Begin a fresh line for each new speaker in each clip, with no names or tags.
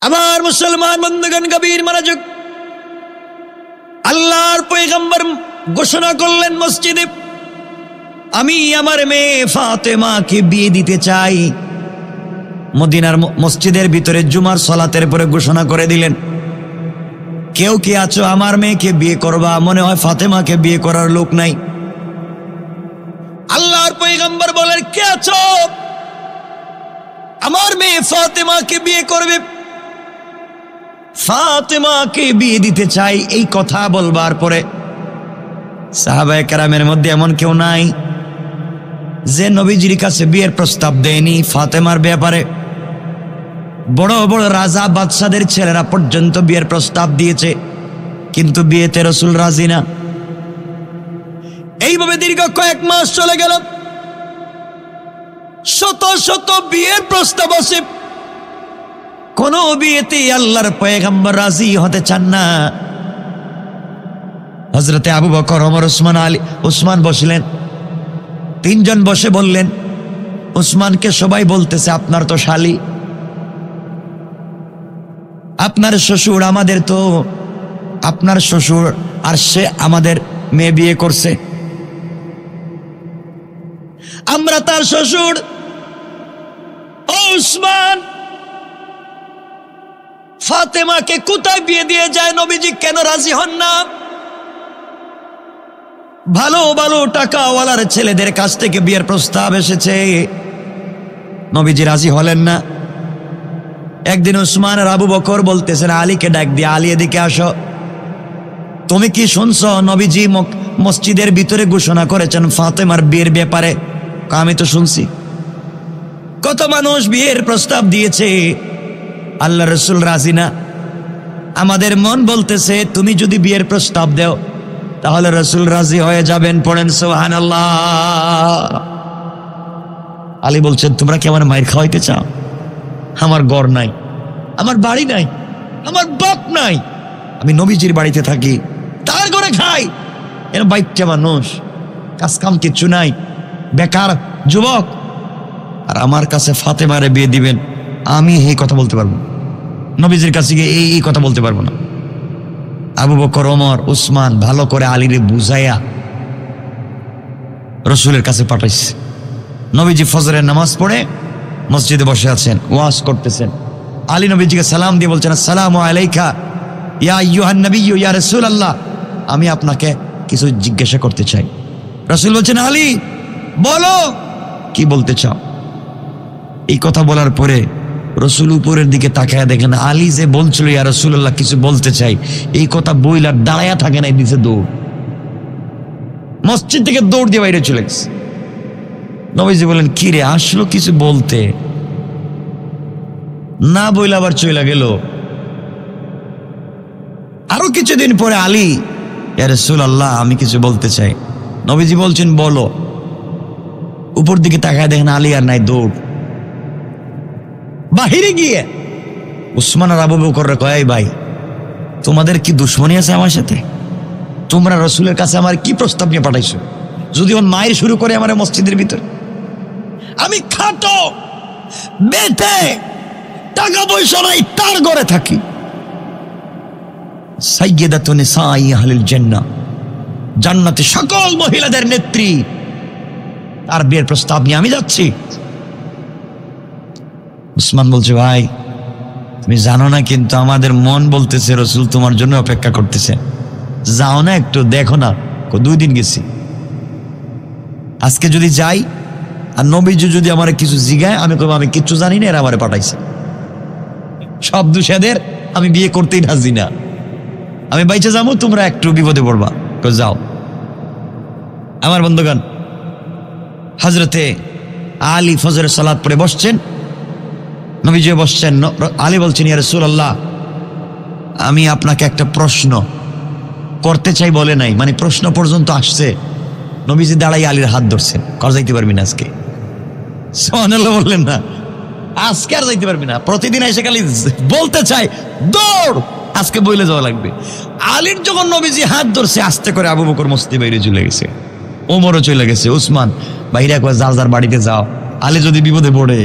আমার মুসলমান বন্ধুগণ, গভীর মনোযোগ। আল্লাহর পয়গম্বর ঘোষণা করলেন মসজিদে, আমি আমার মেয়ে ফাতেমাকে বিয়ে দিতে চাই। মদিনার মসজিদের ভিতরে জুমার সালাতের পরে ঘোষণা করে দিলেন, কেউ কি আছো আমার মেয়েকে বিয়ে করবা? মনে হয় ফাতেমাকে বিয়ে করার লোক নাই। আল্লাহর পয়গম্বর বলেন, কে আছো আমার মেয়ে ফাতেমাকে বিয়ে করবে? ফাতেমাকে বিয়ে দিতে চাই। এই কথা বলবার পরে সাহাবায়ে কেরামের মধ্যে এমন কেউ নাই যে নবীজির কাছে বিয়ের প্রস্তাব দেয়নি ফাতেমার ব্যাপারে। বড় বড় রাজা বাদশাদের ছেলেরা পর্যন্ত বিয়ের প্রস্তাব দিয়েছে, কিন্তু বিয়েতে রাসূল রাজি না। এইভাবে দীর্ঘ কয়েক মাস চলে গেল, শত শত বিয়ের প্রস্তাব আছে, কোন বিয়েতে আল্লাহর পয়গম্বর রাজি হতে চান না। হযরতে আবু বকর, ওমর, উসমান বসলেন। তিনজন বসে বললেন, উসমানকে সবাই বলতেছে, আপনার তো শালি, আপনার শ্বশুর, আমাদের তো আপনার শ্বশুর, আর সে আমাদের মেয়ে বিয়ে করছে, আমরা তার শ্বশুর। ও উসমান, ফাতেমাকে কোথায় বিয়ে দিয়ে যায়? নবীজি কেন রাজি হন না? ভালো ভালো টাকাওয়ালার ছেলেদের কাছ থেকে বিয়ের প্রস্তাব এসেছে, নবীজি রাজি হলেন না। একদিন উসমান আর আবু বকর বলতেছেন, আলীকে ডাক দিয়ে, আলী এদিকে আসো, তুমি কি শুনছো নবীজি মসজিদের ভিতরে ঘোষণা করেছেন ফাতেমার বিয়ের ব্যাপারে? আমি তো শুনছি, কত মানুষ বিয়ের প্রস্তাব দিয়েছে, আল্লাহ রাসূল রাজি না। আমাদের মন বলতেছে তুমি যদি বিয়ের প্রস্তাব দাও তাহলে রাসূল রাজি হয়ে যাবেন। পড়েন সুবহানাল্লাহ। আলী বলছেন, তোমরা কি আমার মায়ের খাওয়াইতে চাও? আমার ঘর নাই, আমার বাড়ি নাই, আমার বাপ নাই, আমি নবীজির বাড়িতে থাকি, তার ঘরে খাই, এর বাইকটা মানুষ, কাজ কাম কিচ্ছু নাই, বেকার যুবক, আর আমার কাছে ফাতেমারে বিয়ে দিবেন? আমি এই কথা বলতে পারবো, নবীজির কাছে গিয়ে এই কথা বলতে পারবো না। আবু বকর, ওমর, উসমান ভালো করে আলীরে বুঝাইয়া রসুলের কাছে পাঠাইছে। নবীজি ফজরের নামাজ পড়ে মসজিদে বসে আছেন, ওয়াজ করতেছেন। আলী নবীজিকে সালাম দিয়ে বলছেন, আসসালামু আলাইকা ইয়া আইয়ুহান নবিয়্যু ইয়া রাসূলুল্লাহ, আমি আপনাকে কিছু জিজ্ঞাসা করতে চাই। রাসূল বলছেন, আলী বলো, কি বলতে চাও? এই কথা বলার পরে রসুল উপরের দিকে তাকায় দেখেন আলী যে বলছিল ইয়া রাসূলুল্লাহ কিছু বলতে চাই, এই কথা বইলা দাঁড়ায়া থাকে নাই, দিছে দৌড়, মসজিদ থেকে দৌড় দিয়ে বাইরে চলে গেছে। নবীজি বলেন, কি রে, আসলো কিছু বলতে, না বইলা আবার চলে গেল। আরো কিছুদিন পরে আলী, ইয়া রাসূলুল্লাহ আমি কিছু বলতে চাই। নবীজি বলছেন, বলো। উপর দিকে তাকায় দেখেন আলী আর নাই, দৌড়। বাহিরে গিয়ে উসমান আর আবু বকর কয়, ভাই তোমাদের কি দুশ্মনী আছে আমার সাথে? তোমরা রসুলের কাছে আমার কি প্রস্তাব নিয়ে পাঠাইছো? যদি ওর মায়ের শুরু করে আমার মসজিদের ভিতরে, আমি খাটো বেটে টাকা পয়সা নাই, তার ঘরে থাকি, সাইয়্যিদাতু নিসাই আহলিল জান্নাহ, জান্নাতে সকল মহিলাদের নেত্রী, তার বিয়ের প্রস্তাব নিয়ে আমি যাচ্ছি। উসমান বলছে, ভাই তুমি জানো না, কিন্তু আমাদের মন বলতেছে রসুল তোমার জন্য অপেক্ষা করতেছে, যাও না একটু দেখো না। 2 দিন গেছি, আজকে যদি যাই আর নবীজি যদি আমার কিছু জিগায়, আমি কব আমি কিচ্ছু জানি না, এরা আমারে পাঠাইছে, সব দুষেদের, আমি বিয়ে করতেই রাজি না, আমি বাইচে যাবো, তোমরা একটু বিপদে পড়বা, যাও। আমার বন্ধুগণ, হযরতে আলী ফজরের সালাত পড়ে বসছেন, নবীজি বসছেন। আলী বলছেন, ইয়া রাসূলুল্লাহ আমি আপনাকে একটা প্রশ্ন করতে চাই, বলে নাই, মানে প্রশ্ন পর্যন্ত আসছে। নবীজি দাঁড়াই আলীর হাত ধরছেন, কর যাইতে পারবি না আজকে? সুবহানাল্লাহ বললেন না, আজকে আর যাইতে পারবি না, প্রতিদিন এসে খালি বলতে চাই, দৌড়, আজকে বইলে যাওয়া লাগবে। আলীর যখন নবীজি হাত ধরছে, আস্তে করে আবু বকর মসজিদে বাইরে চলে গেছে, ওমরও চলে গেছে, উসমান বাইরে একবার যার যার বাড়িতে যাও, আলী যদি বিপদে পড়ে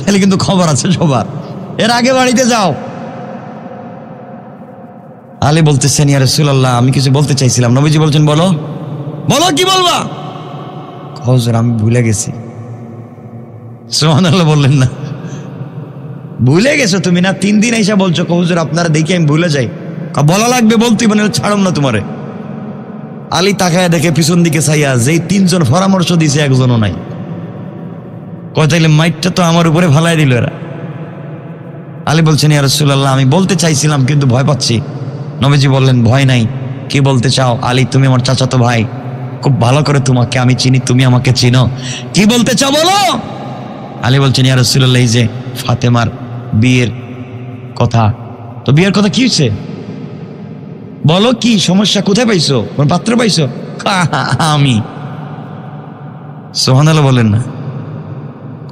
তাহলে কিন্তু খবর আছে সবার, এর আগে বাড়িতে যাও। আলী বলতেছেন, ইয়া রাসূলুল্লাহ, আমি কিছু বলতে চাইছিলাম। নবীজি বলছেন, বলো বলো, কি বলবা? হুজুর, আমি ভুলে গেছি। সুবহানাল্লাহ বললেন না, ভুলে গেছো তুমি না? 3 দিন এসে বলছো হুজুর আপনারা দেখি আমি ভুলে যাই। বলা লাগবে, বলতে মানে ছাড়ম না তোমারে। আলী তাকায় দেখে পিছন দিকে চাইয়া, যেই 3 জন পরামর্শ দিছে একজনও নাই। কয় তাইলে মাইটটা তো আমার উপরে ফালাই দিল এরা। আলী বলছেন, ইয়া রাসূলুল্লাহ, আমি বলতে চাইছিলাম কিন্তু ভয় পাচ্ছি। নবীজি বললেন, ভয় নাই, কি বলতে চাও? আলী, তুমি আমার চাচাতো ভাই, খুব ভালো করে তোমাকে আমি চিনি, তুমি আমাকে চিনো, কি বলতে চাও বলো? আলী বলছেন, ইয়া রাসূলুল্লাহ, এই যে ফাতেমার বিয়ের কথা। তো বিয়ের কথা কি হয়েছে বলো, কি সমস্যা, কোথায় পাইছো, কোন পাত্র পাইছো? আমি। সুবহানাল্লাহ বলেন না।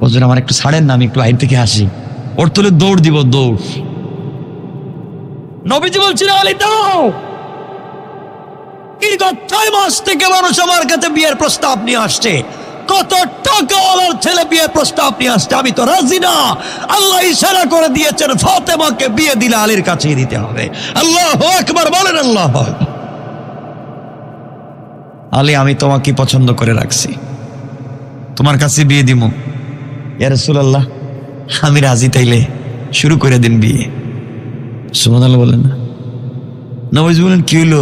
হুজুর, আমার একটু ছাড়েন না, আমি একটু বাইরে থেকে আসি। ওর তুলে দৌড় দিব, দৌড়। নবীজি বলছেন, আলী দাও। এই 6 মাস থেকে মানুষ আমার কাছে বিয়ের প্রস্তাব নিয়ে আসছে, কত টাকাওয়ালার ছেলে বিয়ের প্রস্তাব নিয়ে আসছে, আমি তো রাজি না। আল্লাহ ইশারা করে দিয়েছেন, ফাতেমাকে বিয়ে দিলে আলীর কাছেই দিতে হবে। আল্লাহু আকবার বলেন, আল্লাহু আকবার। আলী, আমি তোমাকে পছন্দ করে রাখছি, তোমার কাছে বিয়ে দিব। ইয়া রাসূলুল্লাহ, আমি রাজি, তাইলে শুরু করে দিন বিয়ে। সুবহানাল্লাহ বলেন না। নবীজি বলেন, কি হলো?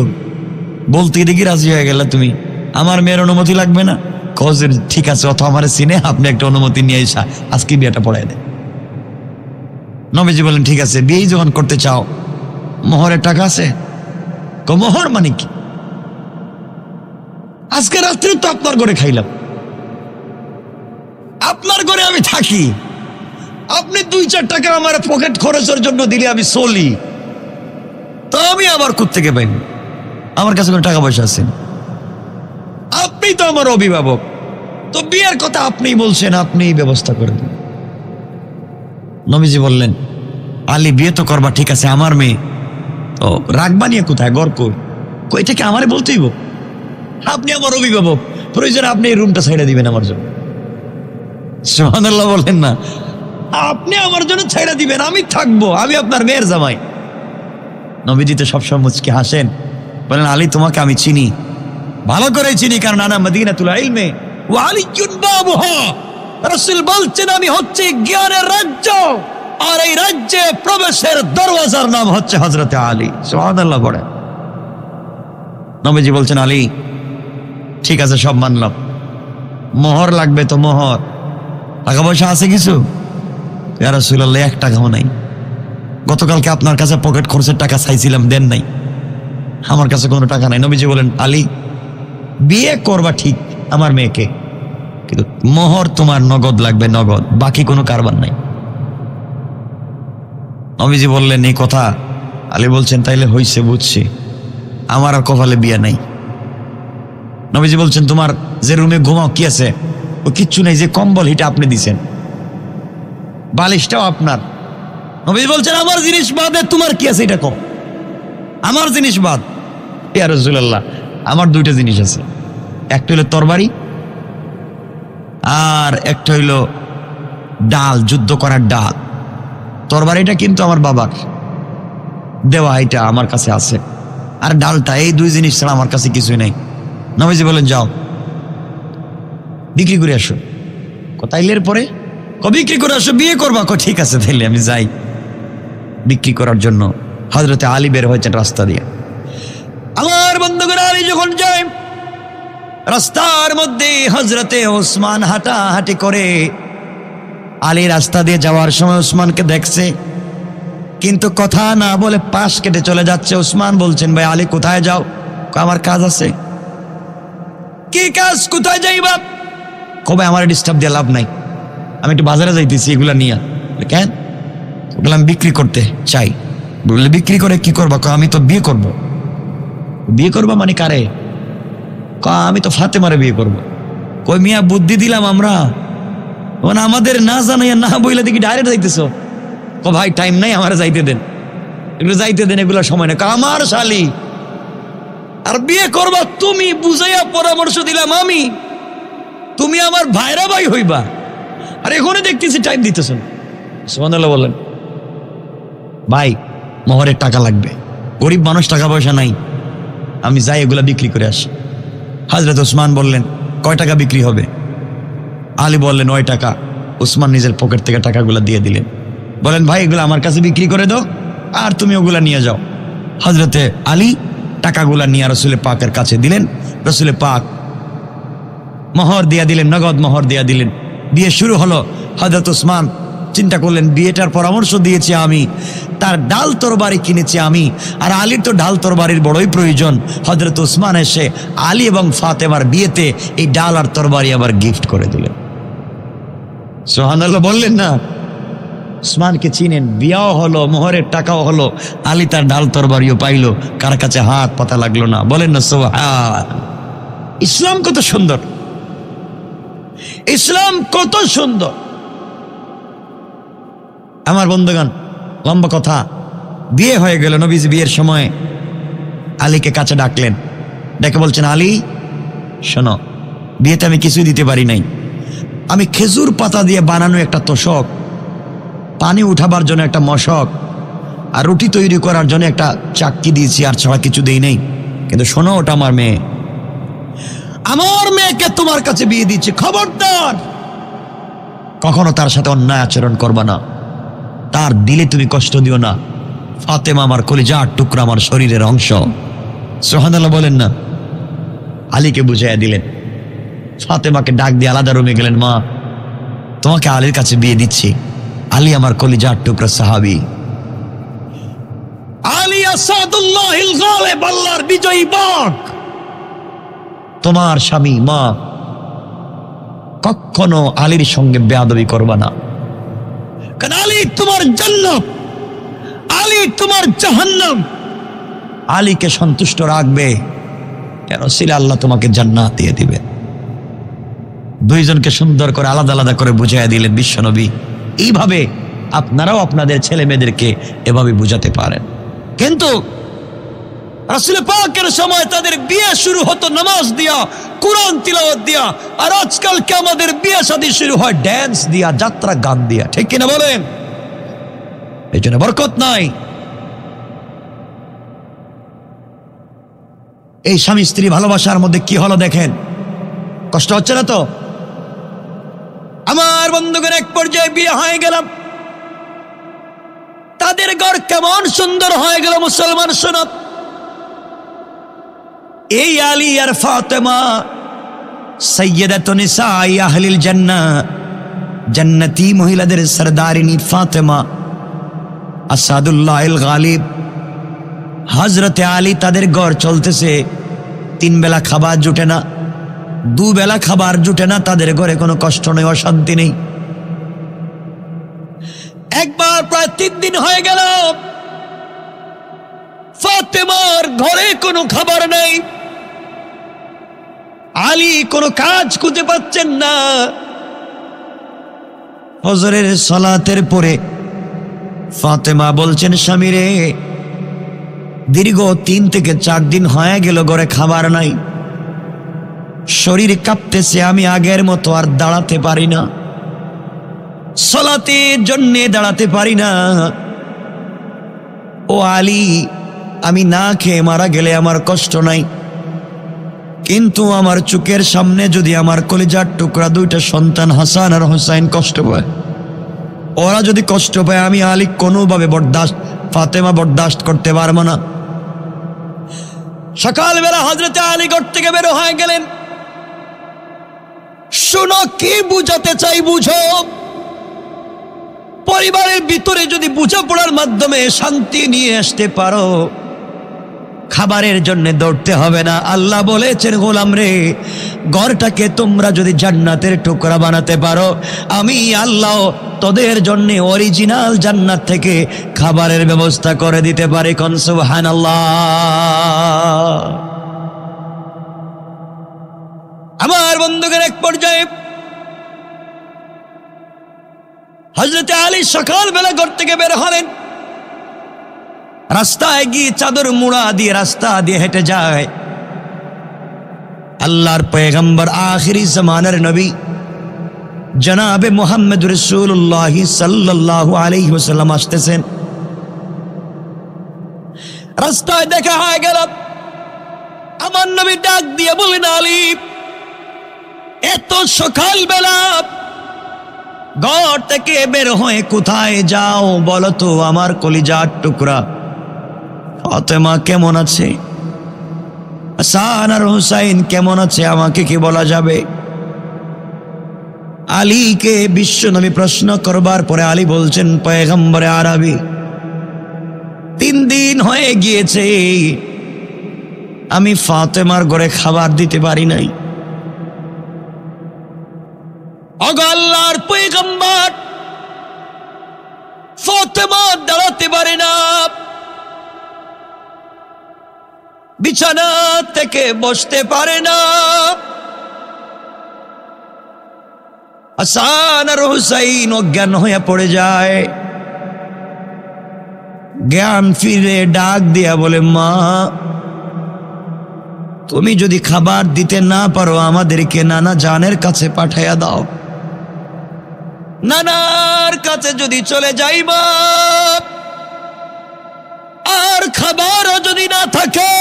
বলতে দেখি রাজি হয়ে গেল তুমি, আমার মেয়ের অনুমতি লাগবে না? হুজুর, ঠিক আছে, অত আমার সিনে আপনি একটা অনুমতি নিয়ে এসা আজকে বিয়েটা পড়াই দেন। নবীজি বলেন, ঠিক আছে, বিয়ে যখন করতে চাও, মোহরের টাকা আছে? মোহর মানে কি? আজকে রাত্রে তো আপনার ঘরে খাইলাম, আপনার ঘরে আমি থাকি, আপনি 2-4 টাকা আমার পকেট খরচের জন্য দিলে আমি চলি, তো আমি আবার কোত্থেকে পাইব? আমার কাছে কোনো টাকা পয়সা আছে? আপনি তো আমার অভিভাবক, তো বিয়ের কথা আপনি বলছেন, আপনি ব্যবস্থা করে দিন। নবীজি বললেন, আলী, বিয়ে তো করবা, ঠিক আছে, আমার মেয়ে তো রাখবা নিয়ে কোথায়, গড় কই এটা কি আমারে বলতেইব? আপনি আমার অভিভাবক, প্রয়োজন আপনি এই রুমটা ছেড়ে দিবেন আমার জন্য। সুবহানাল্লাহ বলেন না। আপনি আমার জন্য ছেড়ে দিবেন, আমি থাকবো, আমি আপনার মেয়ের জামাই। নবীজি তো সবসময় মুচকি হাসেন, বলেন, আলী, তোমাকে আমি চিনি, ভালো করে চিনি, কারণ আনা মদিনাতুল ইলমে ওয়া আলিয়্যুন বাবুহা। রাসূল বলছেন, আমি হচ্ছে জ্ঞানের রাজ্য, আর এই রাজ্যে প্রবেশের দরওয়াজার নাম হচ্ছে হযরতে আলী। সুবহানাল্লাহ পড়ে। নবীজি বলছেন, আলী, ঠিক আছে, সব মানলাম, মোহর লাগবে তো মোহর, টাকা পয়সা আছে কিছু? ইয়া রাসূলুল্লাহ, 1 টাকাও নাই। গতকালকে আপনার কাছে পকেট খরচের টাকা চাইছিলাম, দেন নাই, আমার কাছে কোনো টাকা নাই। নবীজি বলেন, আলী, বিয়ে করবা ঠিক আমার মেয়েকে, কিন্তু মোহর তোমার নগদ লাগবে, নগদ, বাকি কোনো কারবার নাই। নবীজি বললেন, এই কথা? আলী বলছেন, তাইলে হইছে, বুঝছি, আমার আর কপালে বিয়ে নাই। নবীজি বলছেন, তোমার যে রুমে ঘুমাও কি আছে? ও কিচ্ছু নেই, যে কম্বল হিটা আপনি দিছেন, বালিশটাও আপনার। নবীজি বলছেন, আমার জিনিস বাদে তোমার কি আছে এটা কও, আমার জিনিস বাদ। ইয়া রাসূলুল্লাহ, আমার 2টা জিনিস আছে, একটা হইলো তরবারি, আর একটা হইলো ডাল, যুদ্ধ করার ডাল। তরবারিটা কিন্তু আমার বাবার দেওয়া, এটা আমার কাছে আছে, আর ডালটা, এই 2 জিনিস ছাড়া আমার কাছে কিছুই নেই। নবীজি বলেন, যাও বিক্রি করে আসো। তাইলের পরে বিক্রি করে আসো, বিয়ে করবা? ঠিক আছে, তাইলে আমি যাই। বিক্রি করার জন্য হযরতে আলী বের হয়েছেন রাস্তা দিয়ে। আমার বন্ধুগণ, আলী যখন যায়, রাস্তার মধ্যে হযরতে ওসমান হাঁটাহাঁটি করে। আলী রাস্তা দিয়ে যাওয়ার সময় ওসমানকে দেখছে, কিন্তু কথা না বলে পাশ কেটে চলে যাচ্ছে। ওসমান বলছেন, ভাই আলী, কোথায় যাও? আমার কাজ আছে। কি কাজ? কোথায় যাইবা? কবে আমার ডিস্টার্ব দিয়ে লাভ নাই, আমি একটু বাজারে যাইতেছি, এগুলা নিয়ে। কেন? বললাম, বিক্রি করতে চাই। বললে, বিক্রি করে কি করবা? আমি তো বিয়ে করব। বিয়ে করবা মানে কারে? আমি তো ফাতেমারে বিয়ে করব। কই মিয়া, বুদ্ধি দিলাম আমরা, মানে আমাদের না জানাইয়া না বইলে দেখি ডাইরেক্ট যাইতেছ। ভাই টাইম নাই, আমার যাইতে দেন, এগুলো যাইতে দেন, এগুলো সময় না। আমার শালি, আর বিয়ে করবা তুমি, বুঝাইয়া পরামর্শ দিলাম আমি, তুমি আমার ভাইরা ভাই হইবা, আর এখানে দেখতেছি টাইম দিতেছ। সুবহানাল্লাহ বলেন। ভাই, মোহরের টাকা লাগবে। গরিব মানুষ, টাকা পয়সা নাই, আমি যাই এগুলা বিক্রি করে আসি। হযরত ওসমান বললেন, কয় টাকা বিক্রি হবে? আলী বললেন 9 টাকা। ওসমান নিজের পকেট থেকে টাকাগুলা দিয়ে দিলেন, বলেন ভাই এগুলো আমার কাছে বিক্রি করে দাও, আর তুমি ওগুলা নিয়ে যাও। হযরতে আলী টাকাগুলা নিয়ে রসুল পাকের কাছে দিলেন। রসুল পাক মোহর দিয়া দিলেন, নগদ মোহর দিয়া দিলেন। বিয়ে শুরু হলো। হযরত ওসমান চিন্তা করলেন, বিয়েটার পরামর্শ দিয়েছি আমি, তার ডাল তরবারি কিনেছি আমি, আর আলীর তো ডাল তরবারির বড়ই প্রয়োজন। হযরত ওসমান এসে আলী এবং ফাতেমার বিয়েতে এই ডাল আর তরবারি আবার গিফট করে দিলেন। সুবহানাল্লাহ বললেন না? ওসমানকে চিনেন, বিয়াও হলো, মোহরের টাকাও হলো, আলী তার ডাল তরবারিও পাইল, কার কাছে হাত পাতা লাগলো না। বলেন না সুবহান। ইসলাম কত সুন্দর, ইসলাম কত সুন্দর। আমার বন্ধুগণ, লম্বা কথা, বিয়ে হয়ে গেল। নবীজি বিয়ের সময় আলীকে কাছে ডাকলেন, ডেকে বলছেন, আলী শোনো, বিয়েতে আমি কিছুই দিতে পারি নাই, আমি খেজুর পাতা দিয়ে বানানো একটা তোশক, পানি উঠাবার জন্য একটা মশক, আর রুটি তৈরি করার জন্য একটা চাক্কি দিয়েছি, আর ছাড়া কিছু দেই নাই। কিন্তু শোনো, ওটা আমার মেয়ে, আমার মেয়েকে তোমার কাছে বিয়ে দিচ্ছি, খবরদার কখনো তার সাথে অন্যায় আচরণ করবা না, তার দিলে তুমি কষ্ট দিও না। ফাতেমা আমার কলিজার টুকরা, আমার শরীরের অংশ। সুবহানাল্লাহ বলেন না? আলীকে বুঝাইয়া দিলেন। ফাতেমাকে ডাক দিয়ে আলাদা রুমে গেলেন, মা তোমাকে আলীর কাছে বিয়ে দিচ্ছি, আলী আমার কলিজার টুকরা সাহাবী, আলী আসাদুল্লাহিল গালিব, আল্লাহর বিজয়ী বাঘ, তোমার স্বামী। মা কখনো আলীর সঙ্গে বেয়াদবি করবা না, কারণ আলী তোমার জান্নাত, আলী তোমার জাহান্নাম। আলীকে সন্তুষ্ট রাখবে, কেন সিলে আল্লাহ তোমাকে জান্নাত দিয়ে দিবে। দুইজনকে সুন্দর করে আলাদা আলাদা করে বুঝাইয়া দিলেন বিশ্বনবী। এইভাবে আপনারাও আপনাদের ছেলে মেয়েদেরকে এভাবে বুঝাতে পারেন। কিন্তু রাসূল পাকের সময় তাদের বিয়ে শুরু হতো নামাজ দিয়া, কুরআন তিলাওয়াত দিয়া, আর আজকালকে আমাদের বিয়ে শাদী শুরু হয় ড্যান্স দিয়া, যাত্রা গান দিয়া। ঠিক কিনা বলেন? এই জন্য বরকত নাই। এই স্বামী স্ত্রী ভালোবাসার মধ্যে কি হলো দেখেন, কষ্ট হচ্ছে না তো? আমার বন্ধুগণ, এক পর্যায়ে বিয়ে হয়ে গেলাম, তাদের ঘর কেমন সুন্দর হয়ে গেল। মুসলমান শোনো, এই আলী আর ফাতেমা সাইয়্যিদাতুন নিসাই আহলিল জান্নাহ, জান্নাতি মহিলাদের সরদারিনী ফাতেমা আসাদুল্লাহিল গালিব। হযরতে আলী তাদের ঘর চলতেছে, 3 বেলা খাবার জুটে না, 2 বেলা খাবার জুটে না, তাদের ঘরে কোনো কষ্ট নেই, অশান্তি নেই। একবার প্রায় 3 দিন হয়ে গেল, ফাতেমার ঘরে কোনো খাবার নেই, আলী কোনো কাজ খুঁজে পাচ্ছেন না। ফজরের সালাতের পরে ফাতেমা বলছেন, স্বামী রে, দীর্ঘ 3 থেকে 4 দিন হয়ে গেল ঘরে খাবার নাই, শরীর কাঁপতেছে, আমি আগের মতো আর দাঁড়াতে পারি না, সালাতের জন্য দাঁড়াতে পারি না। ও আলী, আমি না খেয়ে মারা গেলে আমার কষ্ট নাই, কিন্তু আমার চোখের সামনে যদি আমার কলিজার টুকরা 2টা সন্তান হাসান আর হোসাইন কষ্ট পায়, ওরা যদি কষ্ট পায়, আমি আলী কোনোভাবে ফাতেমা বরদাস্ত করতে পারবো না। সকালবেলা হযরতে আলী ঘর থেকে বের হয়ে গেলেন। শোনো, কি বুঝাতে চাই বুঝো। পরিবারের ভিতরে যদি বোঝাপড়ার মাধ্যমে শান্তি নিয়ে আসতে পারো, খাবারের জন্য দৌড়তে হবে না। আল্লাহ বলেছেন, গোলাম রে, ঘরটাকে তোমরা যদি জান্নাতের টুকরা বানাতে পারো, আমি আল্লাহ তোদের জন্য অরিজিনাল জান্নাত থেকে খাবারের ব্যবস্থা করে দিতে পারি। কোন সুবহানাল্লাহ। আমার বন্ধুগণ, এক পর্যায়ে হযরতে আলী সকালবেলা ঘর থেকে বের হলেন। রাস্তায় গিয়ে চাদর মুড়া দিয়ে রাস্তা দিয়ে হেঁটে যায়। আল্লাহর পয়গম্বর, আখিরি জামানার নবী জনাবে মুহাম্মদ রাসূলুল্লাহ সাল্লাল্লাহু আলাইহি ওয়াসাল্লাম আসতেছেন। রাস্তায় দেখা হয়ে গেল। আমার নবী ডাক দিয়ে বললেন, আলী, এত সকালবেলা ঘর থেকে বের হয়ে কোথায় যাও বলো তো? আমার কলিজার টুকরা ফাতেমা কেমন আছে? হাসান আর হুসাইন কেমন আছে? আমাকে কি বলা যাবে? আলীকে বিশ্বনবী প্রশ্ন করবার পরে আলী বলছেন, পয়গম্বরে আরবি, 3 দিন হয়ে গিয়েছে আমি ফাতেমার ঘরে খাবার দিতে পারি নাই। ওগো আল্লাহর পয়গম্বর, ফাতেমা দাঁড়াতে পারে না, বিছানা থেকে বসতে পারে না। হাসান আর হুসাইন অজ্ঞান হয়ে পড়ে যায়। জ্ঞান ফিরে ডাক দিয়া বলে, মা, তুমি যদি খাবার দিতে না পারো আমাদেরকে নানা জানের কাছে পাঠাইয়া দাও। নানার কাছে যদি চলে যাইবা আর খাবারও যদি না থাকে,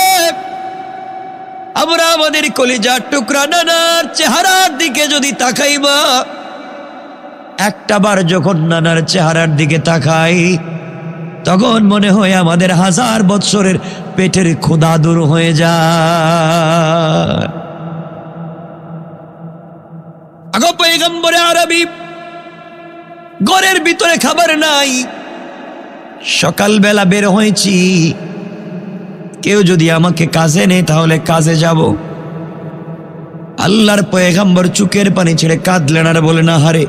আমরা আমাদের কলিজার টুকরা নানার চেহারার দিকে যদি তাকাইবা, একটাবার যখন নানার চেহারার দিকে তাকাই তখন মনে হয় আমাদের 1000 বৎসরের পেটের ক্ষুধা দূর হয়ে যায়। আগো পয়গম্বরে আরবি, ঘরের ভিতরে খাবার নাই, সকালবেলা বের হয়েছি, কেউ যদি আমাকে কাজে নেয় তাহলে কাজে যাব। আল্লাহর পয়গম্বর চোখের পানি ছেড়ে কাঁদলেন আর বলে, না হারে,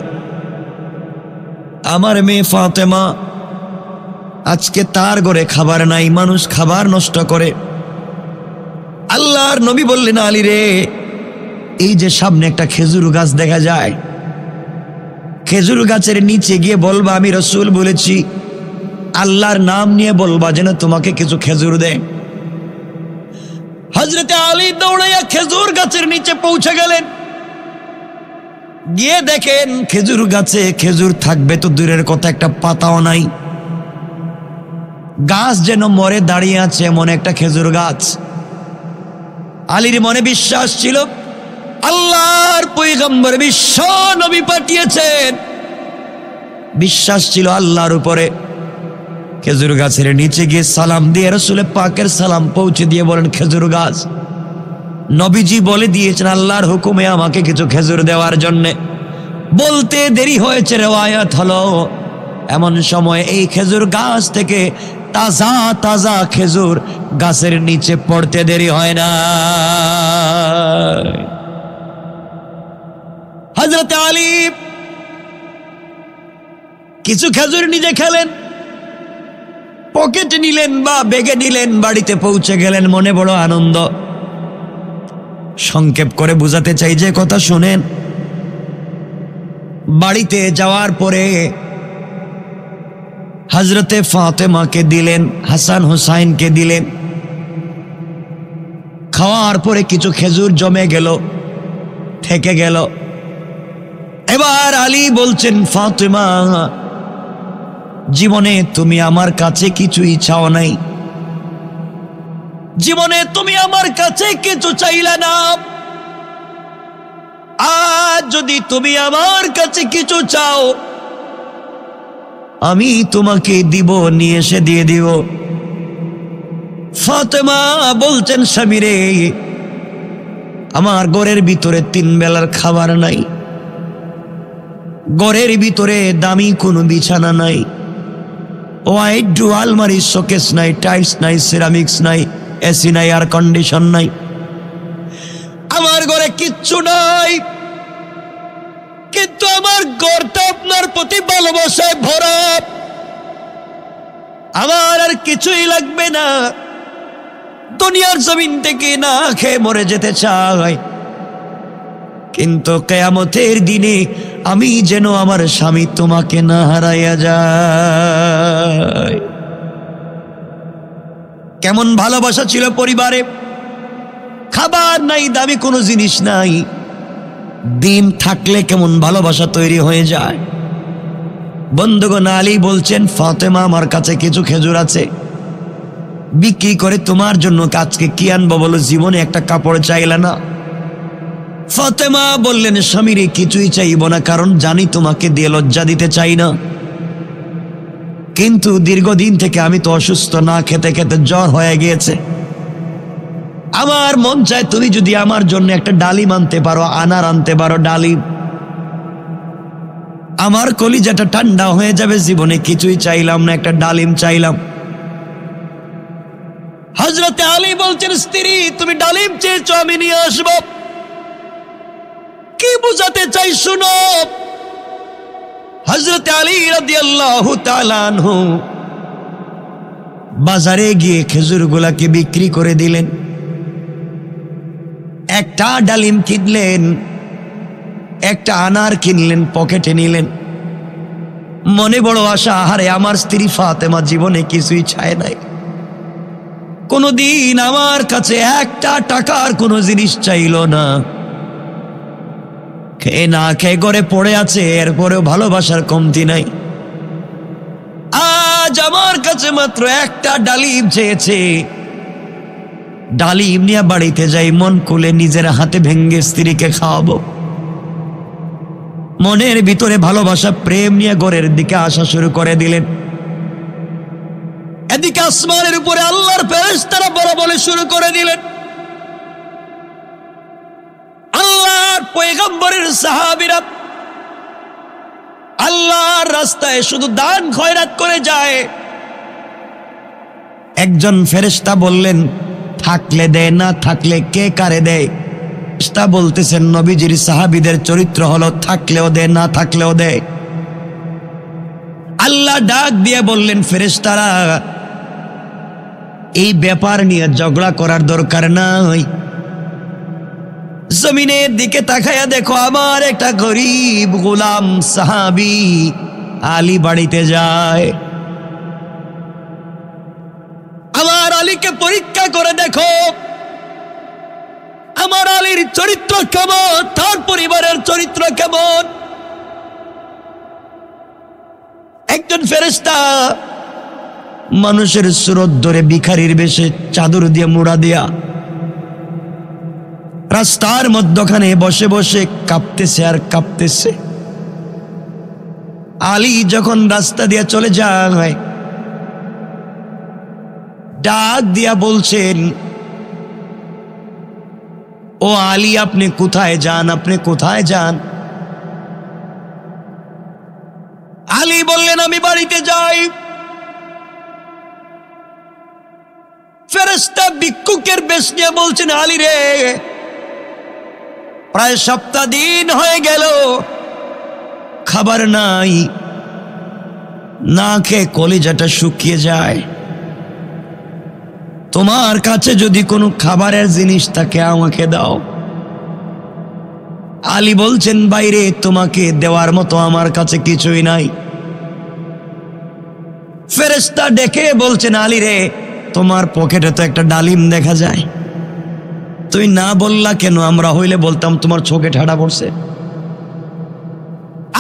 আমার মেয়ে ফাতেমা, আজকে তার ঘরে খাবার নাই, মানুষ খাবার নষ্ট করে। আল্লাহর নবী বললেন, আলী রে, এই যে সামনে একটা খেজুর গাছ দেখা যায়, খেজুর গাছের নিচে গিয়ে বলবা আমি রসুল বলেছি, আল্লাহর নাম নিয়ে বলবা যেন তোমাকে কিছু খেজুর দেয়। হযরতে আলী দৌড়াইয়া খেজুর গাছের নিচে পৌঁছে গেলেন। গিয়ে দেখেন খেজুর গাছে খেজুর থাকবে তো দূরের কথা, একটা পাতাও নাই। গাছ যেন মরে দাঁড়িয়ে আছে এমন একটা খেজুর গাছ। আলীর মনে বিশ্বাস ছিল আল্লাহর পয়গম্বর বিশ্ব নবী পাঠিয়েছেন, বিশ্বাস ছিল আল্লাহর উপরে। খেজুর গাছের নিচে গিয়ে সালাম দিয়ে রাসূল পাকের সালাম পৌঁছে দিয়ে বলেন, খেজুর গাছ, নবীজি বলে দিয়েছেন আল্লাহর হুকুমে আমাকে কিছু খেজুর দেওয়ার জন্য। বলতে দেরি হয়েছে, রিওয়ায়াত হলো এমন সময় এই খেজুর গাছ থেকে তাজা তাজা খেজুর গাছের নিচে পড়তে দেরি হয় না। হযরত আলী কিছু খেজুর নিজে খেলেন, পকেটে নিলেন বা ব্যাগে নিলেন, বাড়িতে পৌঁছে গেলেন, মনে বড় আনন্দ। সংক্ষেপ করে বুঝাতে চাই যে কথা শুনেন। বাড়িতে যাওয়ার পরে হযরতে ফাতেমাকে দিলেন, হাসান হুসাইনকে দিলেন। খাওয়ার পরে কিছু খেজুর জমে গেল, থেকে গেল। এবার আলী বলছেন, ফাতেমা, জীবনে তুমি আমার কাছে কিছুই চাও নাই, জীবনে তুমি আমার কাছে কিছু চাইলে না, আজ যদি তুমি আমার কাছে কিছু চাও আমি তোমাকে দিব, নিয়ে এসে দিয়ে দিব। ফাতেমা বলছেন, স্বামী রে, আমার ঘরের ভিতরে 3 বেলার খাবার নাই, ঘরের ভিতরে দামি কোনো বিছানা নাই, ওয়াইড আলমারি, শোকেস নাই, টাইলস নাই, সিরামিক্স নাই, এসি নাই, এয়ার কন্ডিশন নাই, আমার ঘরে কিচ্ছু নাই। কিন্তু আমার ঘরটা আপনার প্রতি ভালোবাসায় ভরা, আমার আর কিছুই লাগবে না, দুনিয়ার জমিন থেকে না খেয়ে মরে যেতে চাই, কিন্তু কিয়ামতের দিনে আমি যেন আমার স্বামী তোমাকে না হারাইয়া যায়। কেমন ভালোবাসা ছিল পরিবারে। খাবার নাই, দামি কোনো জিনিস নাই, ডিম থাকলে কেমন ভালোবাসা তৈরি হয়ে যায়। বন্ধুগণ, আলী বলছেন, ফাতেমা, আমার কাছে কিছু খেজুর আছে, বিক্রি করে তোমার জন্য আজকে কি আনবো বলো? জীবনে একটা কাপড় চাইলে না। ফাতেমা বললেন, স্বামীরে কিছুই চাইব না, কারণ জানি তোমাকে দিয়ে লজ্জা দিতে চাই না। কিন্তু দীর্ঘদিন থেকে আমি তো অসুস্থ, না খেতে খেতে জ্বর হয়ে গিয়েছে। আমার মন চায় তুমি যদি আমার জন্য একটা ডালিম আনতে পারো, আনার আনতে পারো, ডালিম, আমার কলিজাটা ঠান্ডা হয়ে যাবে। জীবনে কিছুই চাইলাম না, একটা ডালিম চাইলাম। হযরতে আলী বলছেন, স্ত্রী তুমি ডালিম চেয়েছো, আমি নিয়ে আসবো। কি বুঝাতে চাই শুনো। হযরতে আলী রাদিয়াল্লাহু তাআলা আনহু বাজারে গিয়ে খেজুরগুলাকে বিক্রি করে দিলেন। একটা ডালিম কিনলেন, একটা আনার কিনলেন, পকেটে নিলেন। মনে বড় আশা, আহারে আমার স্ত্রী ফাতেমা জীবনে কিছুই চায় নাই, কোনদিন আমার কাছে একটা টাকার কোনো জিনিস চাইল না। খেয়ে না খেয়ে করে পড়ে আছে, এরপরেও ভালোবাসার কমতি নাই। আজ আমার কাছে মাত্র একটা ডালিম চেয়েছে। ডালিম নিয়ে বাড়িতে যাই, মন খুলে নিজের হাতে ভেঙ্গে স্ত্রীকে খাওয়াবো। মনের ভিতরে ভালোবাসা, প্রেম নিয়ে ঘরের দিকে আসা শুরু করে দিলেন। এদিকে আসমানের উপরে আল্লাহর ফেরেশতারা বড় বলে শুরু করে দিলেন, আল্লাহর পয়গম্বরের সাহাবীরা আল্লাহর রাস্তায় শুধু দান খয়রাত করে যায়। একজন ফেরেশতা বললেন, থাকলে দেয়, না থাকলে কে কারে দেয়? ফেরেশতা বলতেছেন, নবীজির সাহাবীদের চরিত্র হলো থাকলেও দেয়, না থাকলেও দেয়। আল্লাহ ডাক দিয়ে বললেন, ফেরেশতারা এই ব্যাপার নিয়ে ঝগড়া করার দরকার নাই। জমিনের দিকে তাকায়া দেখো, আমার একটা গরিব গোলাম সাহাবী আলী বাড়িতে যায়। আমার আলীকে পরীক্ষা করে দেখো, আমার আলীর চরিত্র কেমন, তার পরিবারের চরিত্র কেমন। একজন ফেরেশতা মানুষের সুরত ধরে ভিখারির বেশে চাদর দিয়ে মুড়া দিয়া রাস্তার মধ্যখানে বসে বসে কাঁপতেছে আর কাঁপতেছে। আলী যখন রাস্তা দিয়ে চলে যায়, ডাক দিয়া বলছেন, ও আলী আপনি কোথায় যান, আপনি কোথায় যান? আলী বললেন, আমি বাড়িতে যাই। ফেরেশতা ভিক্ষুকের বেশ নিয়ে বলছেন, আলী রে, প্রায় সপ্তাহ দিন হয়ে গেল, খাবার নাই, না খেয়ে কলিজাটা শুকিয়ে যায়। তোমার কাছে যদি কোনো খাবারের জিনিস থাকে আমাকে দাও। আলী বলছেন, বাইরে তোমাকে দেওয়ার মতো আমার কাছে কিছুই নাই। ফেরেশতা ডেকে বলছেন, আলী রে, তোমার পকেটে তো একটা ডালিম দেখা যায়, তুই না বললা কেন? আমরা হইলে বলতাম তোমার চোখে ঠাডা পড়ছে।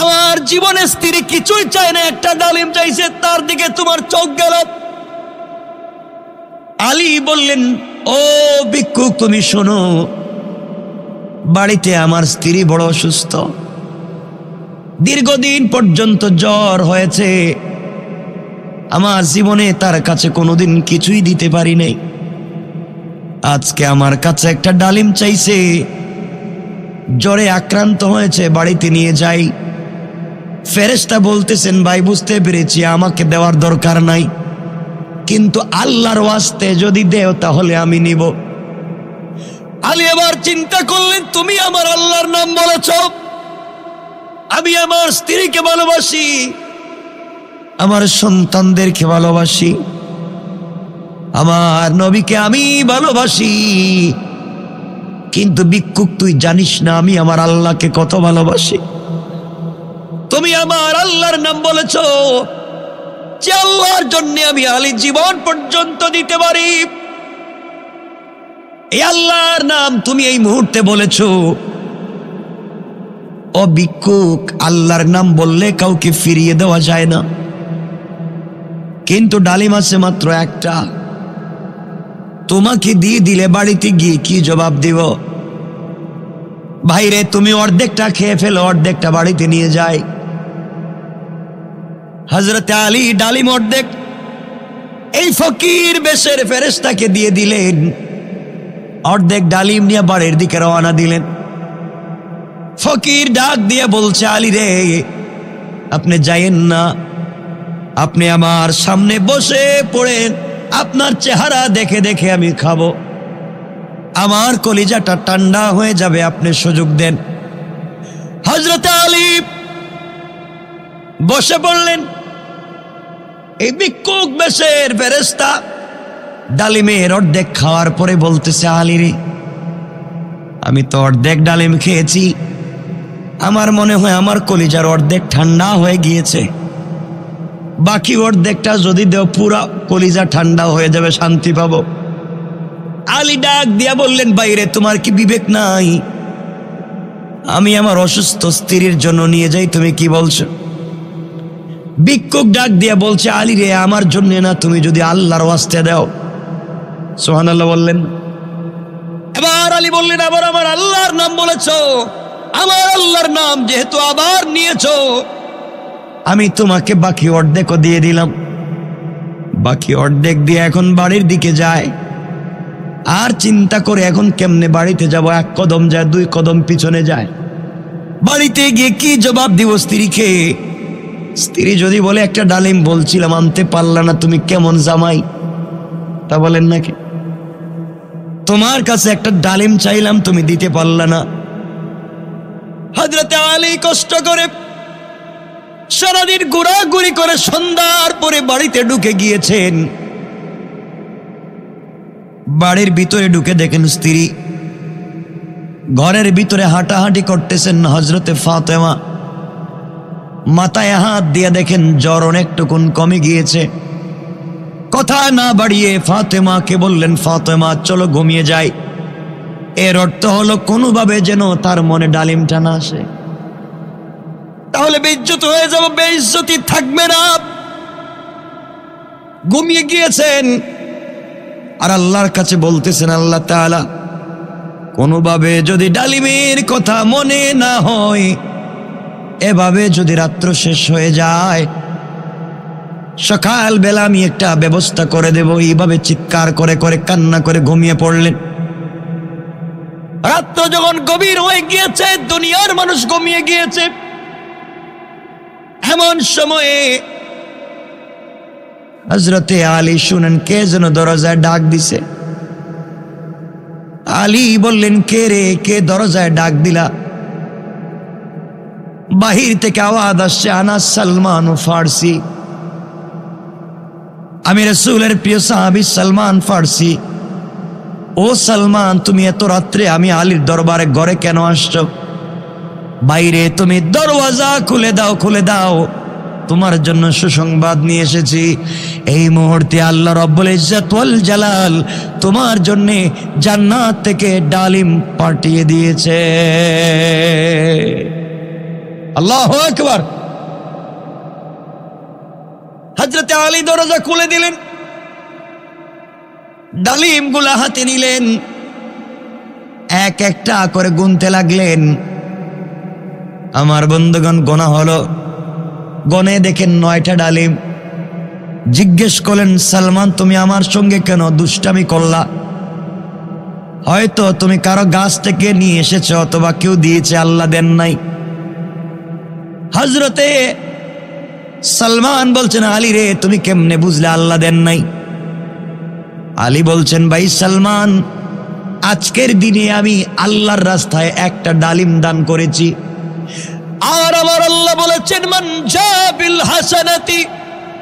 আমার জীবনে স্ত্রী কিছুই চায় না, একটা ডালিম চাইছে, তার দিকে তোমার চোখ গেল। আলী বললেন, ও ভিক্ষুক তুমি শোনো, বাড়িতে আমার স্ত্রী বড় অসুস্থ, দীর্ঘদিন পর্যন্ত জ্বর হয়েছে। আমার জীবনে তার কাছে কোনোদিন কিছুই দিতে পারি নাই। আজকে আমার কাছে একটা ডালিম চাইছে, জ্বরে আক্রান্ত হয়েছে, বাড়িতে নিয়ে যাই। ফেরেশতা বলতেছেন, ভাই বুঝতে পেরেছি, আমাকে দেওয়ার দরকার নাই, কিন্তু আল্লাহর ওয়াস্তে যদি দেও তাহলে আমি নিব। আলী এবার চিন্তা করলেন, তুমি আমার আল্লাহর নাম বলেছ, আমি আমার স্ত্রীকে ভালোবাসি, আমার সন্তানদেরকে ভালোবাসি, আমার নবীকে আমি ভালোবাসি, কিন্তু ভিক্ষুক তুই জানিস না আমি আমার আল্লাহকে কত ভালোবাসি। তুমি আমার আল্লাহর নাম বলেছ, যে আল্লাহর জন্য আমি আলী জীবন পর্যন্ত দিতে পারি। এই আল্লাহর নাম তুমি এই মুহূর্তে বলেছ। ও ভিক্ষুক, আল্লাহর নাম বললে কাউকে ফিরিয়ে দেওয়া যায় না, কিন্তু ডালিম আছে মাত্র একটা। তোমাকে দিয়ে দিলে বাড়িতে গিয়ে কি জবাব দিব? ভাইরে, তুমি অর্ধেকটা খেয়ে ফেলো, অর্ধেকটা বাড়িতে নিয়ে যাই। হযরত আলী ডালিম অর্ধেক এই ফকির বেশের ফেরেশতাকে দিয়ে দিলেন, অর্ধেক ডালিম নিয়ে বাড়ির দিকে রওনা দিলেন। ফকির ডাক দিয়ে বলছে, আলী রে, আপনি যাইয়েন না, আপনি আমার সামনে বসে পড়েন, আপনার চেহারা দেখে দেখে আমি খাবো, আমার কলিজাটা ঠান্ডা হয়ে যাবে, আপনি সুযোগ দেন। হযরত আলী বসে পড়লেন। এই ভিক্ষুক বেশের ফেরেশতা ডালিমের অর্ধেক খাওয়ার পরে বলতেছে, আলী রে, আমি তো অর্ধেক ডালিম খেয়েছি, আমার মনে হয় আমার কলিজার অর্ধেক ঠান্ডা হয়ে গিয়েছে, বাকি অর্ধেকটা যদি দেও পুরা কলিজা ঠান্ডা হয়ে যাবে, শান্তি পাবো। আলী ডাক দিয়া বললেন, বাইরে তোমার কি বিবেক নাই? আমি আমার অসুস্থ স্ত্রীর জন্য নিয়ে যাই, তুমি কি বলছো? ভিক্ষুক ডাক দিয়া বলছে, আলী রে, আমার জন্য না, তুমি যদি আল্লাহর ওয়াস্তে দাও। সুবহানাল্লাহ বললেন। এবার আলী বললেন, আবার আমার আল্লাহর নাম বলেছো, আমার আল্লাহর নাম যেহেতু আবার নিয়েছো, আমি তোমাকে বাকি অর্ধেকও দিয়ে দিলাম। বাকি অর্ধেক দিয়ে এখন বাড়ির দিকে যায়, আর চিন্তা করে এখন কেমনে বাড়িতে যাব, এক কদম যায়, দুই কদম পিছনে যায়, বাড়িতে গিয়ে কি জবাব দিব স্ত্রীকে? স্ত্রী যদি বলে, একটা ডালিম বলছিলাম আনতে পারলা না, তুমি কেমন জামাই, তা বলেন নাকি? তোমার কাছে একটা ডালিম চাইলাম, তুমি দিতে পারলা না। হযরত আলী কষ্ট করে সারাদিন ঘোরাঘুরি করে সন্ধ্যার পরে বাড়িতে ঢুকে গিয়েছেন। বাড়ির ভিতরে ঢুকে দেখেন স্ত্রী ঘরের ভিতরে হাঁটাহাঁটি করতেছেন। হযরতে ফাতেমা মাথায় হাত দিয়ে দেখেন জ্বর অনেকটুকুন কমে গিয়েছে। কথা না বাড়িয়ে ফাতেমাকে বললেন, ফাতেমা চলো ঘুমিয়ে যাই। এর অর্থ হলো কোনোভাবে যেন তার মনে ডালিমটা না আসে, তাহলে বেইজ্জত হয়ে যাব, বেইজ্জতি থাকবে না। ঘুমিয়ে গিয়েছেন আর আল্লাহর কাছে বলতেছেন, আল্লাহ তাআলা, কোনোভাবে যদি ডালিমের কথা মনে না হয়, এভাবে যদি রাত্র শেষ হয়ে যায়, সকাল বেলা আমি একটা ব্যবস্থা করে দেব। এইভাবে চিৎকার করে করে কান্না করে ঘুমিয়ে পড়লেন। রাত্র যখন গভীর হয়ে গিয়েছে, দুনিয়ার মানুষ ঘুমিয়ে গিয়েছে, এমন সময়ে হযরতে আলী শুনেন কে যেন দরজায় ডাক দিছে। আলী বললেন, কে রে, কে দরজায় ডাক দিলা? বাহির থেকে আওয়াজ আসছে, আনা সালমান ফারসি, আমি রাসূলের প্রিয় সাহাবী সালমান ফারসি। ও সালমান, তুমি এত রাত্রে আমি আলীর দরবারে ঘরে কেন আসছো? বাইরে তুমি দরওয়াজা খুলে দাও, খুলে দাও, তোমার জন্য সুসংবাদ নিয়ে এসেছি। এই মুহূর্তে আল্লাহ রাব্বুল ইজ্জত ওয়াল জালাল তোমার জন্য জান্নাত থেকে ডালিম পাঠিয়ে দিয়েছে। আল্লাহু আকবার। হযরতে আলী দরজা খুলে দিলেন, ডালিমগুলা হাতে নিলেন, এক একটা করে গুনতে লাগলেন। আমার বন্ধুগণ, গোনা হলো, গনে দেখেন 9টা ডালিম। জিজ্ঞেস করলেন, সালমান, তুমি আমার সঙ্গে কেন দুষ্টামি করলা? হয়তো তুমি কারো গাছ থেকে নিয়ে এসেছো, অথবা কেউ দিয়েছে, আল্লাহ দেন নাই। হযরতে সালমান বলছেন, আলী রে, তুমি কেমনে বুঝলে আল্লাহ দেন নাই? আলী বলছেন, ভাই সালমান, আজকের দিনে আমি আল্লাহর রাস্তায় একটা ডালিম দান করেছি, আর আমার আল্লাহ বলেছেন, মান জাবিল হাসানাতি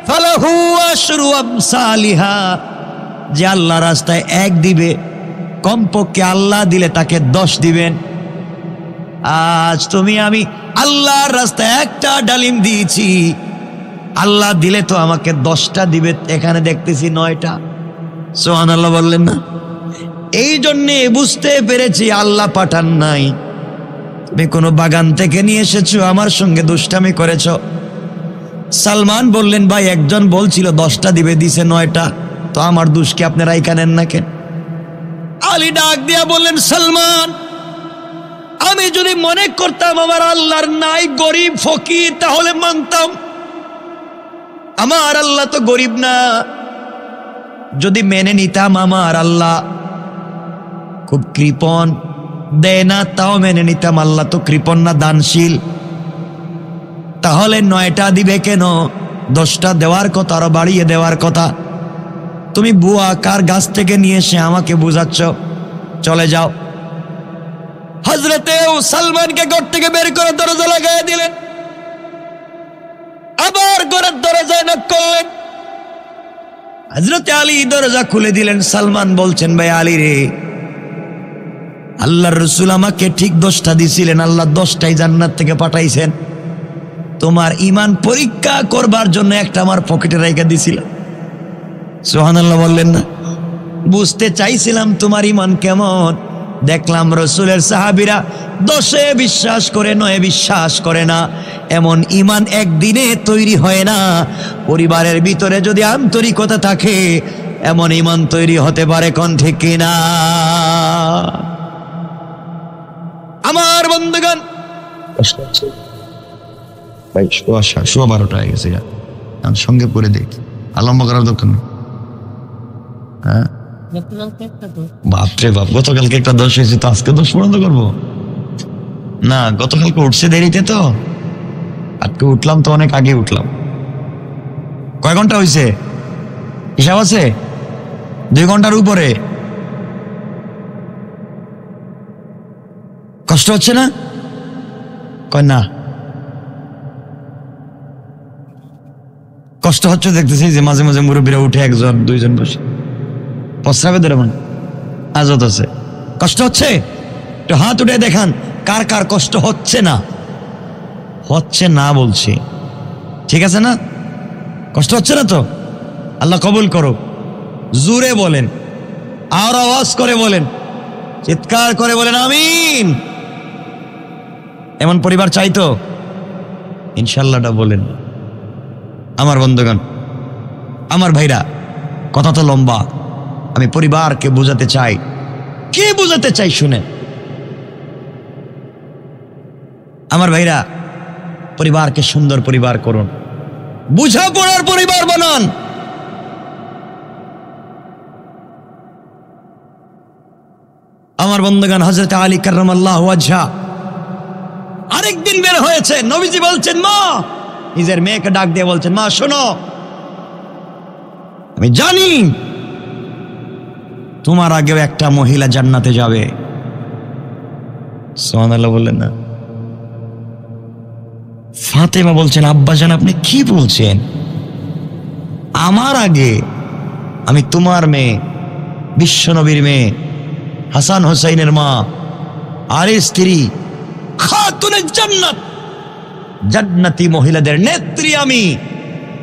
ফালাহু আশরু আমসালিহা, যে আল্লাহ রাস্তায় 1 দিবে, কমপক্ষে আল্লাহ দিলে তাকে 10 দিবেন। আজ তুমি আমি আল্লাহর রাস্তায় একটা ডালিম দিয়েছি, আল্লাহ দিলে তো আমাকে 10টা দিবে, এখানে দেখতেছি 9টা। সুবহানাল্লাহ বললেন না? এই জন্যে বুঝতে পেরেছি আল্লাহ পাঠান নাই। তুমি কোনো বাগান থেকে নিয়ে এসেছো, আমার সঙ্গে দুষ্টামি করেছ। সালমান বললেন, ভাই একজন বলছিল 10টা দিবে, দিছে 9টা, তো আমার দোষ কি আপনারা এখানে না কেন? আলী ডাক দিয়া বললেন, সালমান, আমি যদি মনে করতাম আমার আল্লাহর নাই, গরিব ফকির, তাহলে মানতাম। আমার আল্লাহ তো গরিব না। যদি মেনে নিতাম আমার আল্লাহ খুব কৃপণ, দেয় না, তাও মেনে নিতাম আল্লাহ তো কৃপণ না, দানশীল। তাহলে 9টা দিবে কেন? 10টা দেওয়ার কথা, আরো বাড়িয়ে দেওয়ার কথা। তুমি বুয়া কার গাছ থেকে নিয়ে এসে আমাকে বুঝাচ্ছ, চলে যাও। হযরতে সালমানকে ঘর থেকে বের করে দরজা লাগাই দিলেন, আবার ঘরের দরজায় নক করলেন। হযরতে আলী দরজা খুলে দিলেন। সালমান বলছেন, ভাই আলী রে, আল্লাহর রাসূল আমাকে ঠিক 10টা দিছিলেন, আল্লাহ 10টাই জান্নাত থেকে পাঠাইছেন। তোমার ঈমান পরীক্ষা করবার জন্য একটা আমার পকেটে রেখে দিছিলাম। সুবহানাল্লাহ বললেন না? বুঝতে চাইছিলাম তোমার ঈমান কেমন। দেখলাম রাসূলের সাহাবীরা 10এ বিশ্বাস করে, 9এ বিশ্বাস করে না। এমন ঈমান একদিনে তৈরি হয় না। পরিবারের ভিতরে যদি আন্তরিকতা থাকে, এমন ঈমান তৈরি হতে পারে। কোন ঠিক কিনা? আমার বন্ধুগণ, ভাই 12:30 হয়ে গেছে, আমি সঙ্গে করে দেখি, আলম্বা করার দরকার নেই। হ্যাঁ বাপরে বাপ, গতকালকে একটা 10 হয়েছে, তো আজকে 10 পর্যন্ত করবো না? গতকালকে উঠছে দেরিতে, তো আজকে উঠলাম তো অনেক আগে উঠলাম। কয় ঘন্টা হয়েছে হিসাব আছে? 2 ঘন্টার উপরে। কষ্ট হচ্ছে না? কয় না, কষ্ট হচ্ছে। দেখতেছি যে মাঝে মাঝে মুরব্বীরা উঠে 1জন 2জন বসে প্রস্রাবে ধরে, মানে আজত আছে। কষ্ট হচ্ছে? একটু হাত উঠে দেখান কার কার কষ্ট হচ্ছে না। হচ্ছে না বলছি, ঠিক আছে না? কষ্ট হচ্ছে না তো? আল্লাহ কবুল করো। জোরে বলেন, আর আওয়াজ করে বলেন, চিৎকার করে বলেন আমিন। এমন পরিবার চাইতো ইনশাল্লাহটা বলেন। আমার বন্ধুগণ, আমার ভাইরা, কথা তো লম্বা, আমি পরিবারকে বোঝাতে চাই। কে বোঝাতে চাই শুনেন। আমার ভাইরা, পরিবারকে সুন্দর পরিবার করুন, বুঝা পড়ার পরিবার বানান। আমার বন্ধুগণ, হযরত আলী কাররামাল্লাহু ওয়াজহা আরেকদিন বের হয়েছে। নবীজি বলছেন, মা, নিজের মেয়েকে ডাক দিয়ে বলছেন, মা শোনো, আমি জানি তোমার আগেও একটা মহিলা জান্নাতে যাবে। সুবহানাল্লাহ বললেন না? ফাতেমা বলছেন, আব্বাজান আপনি কি বলছেন? আমার আগে আমি তোমার মেয়ে, বিশ্বনবীর মেয়ে, হাসান হোসাইনের মা, আলীর স্ত্রী, খাতুনে জান্নাত, জান্নাতি মহিলাদের নেত্রী আমি।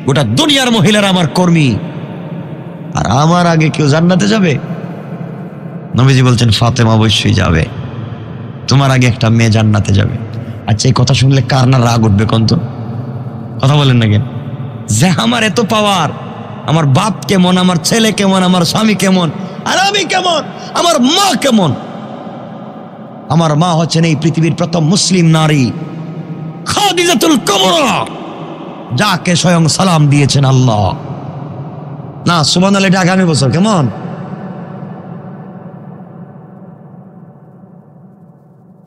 গোটা দুনিয়ার মহিলারা আমার কর্মী, আর আমার আগে কেউ জান্নাতে যাবে? নবীজি বলছেন, ফাতেমা অবশ্যই যাবে, তোমার আগে একটা মেয়ে জান্নাতে যাবে। আচ্ছা, এই কথা শুনলে কার না রাগ উঠবে? কোন তো কথা বলেন না কেন? যে আমার এত পাওয়ার, আমার বাপ কেমন, আমার ছেলে কেমন, আমার স্বামী কেমন, আর আমি কেমন, আমার মা কেমন। আমার মা হচ্ছেন এই পৃথিবীর প্রথম মুসলিম নারী, খাদিজাতুল কুবরা, যাকে স্বয়ং সালাম দিয়েছেন আল্লাহ। না সুবহানাল্লাহ, এটা আগামী বছর কেমন?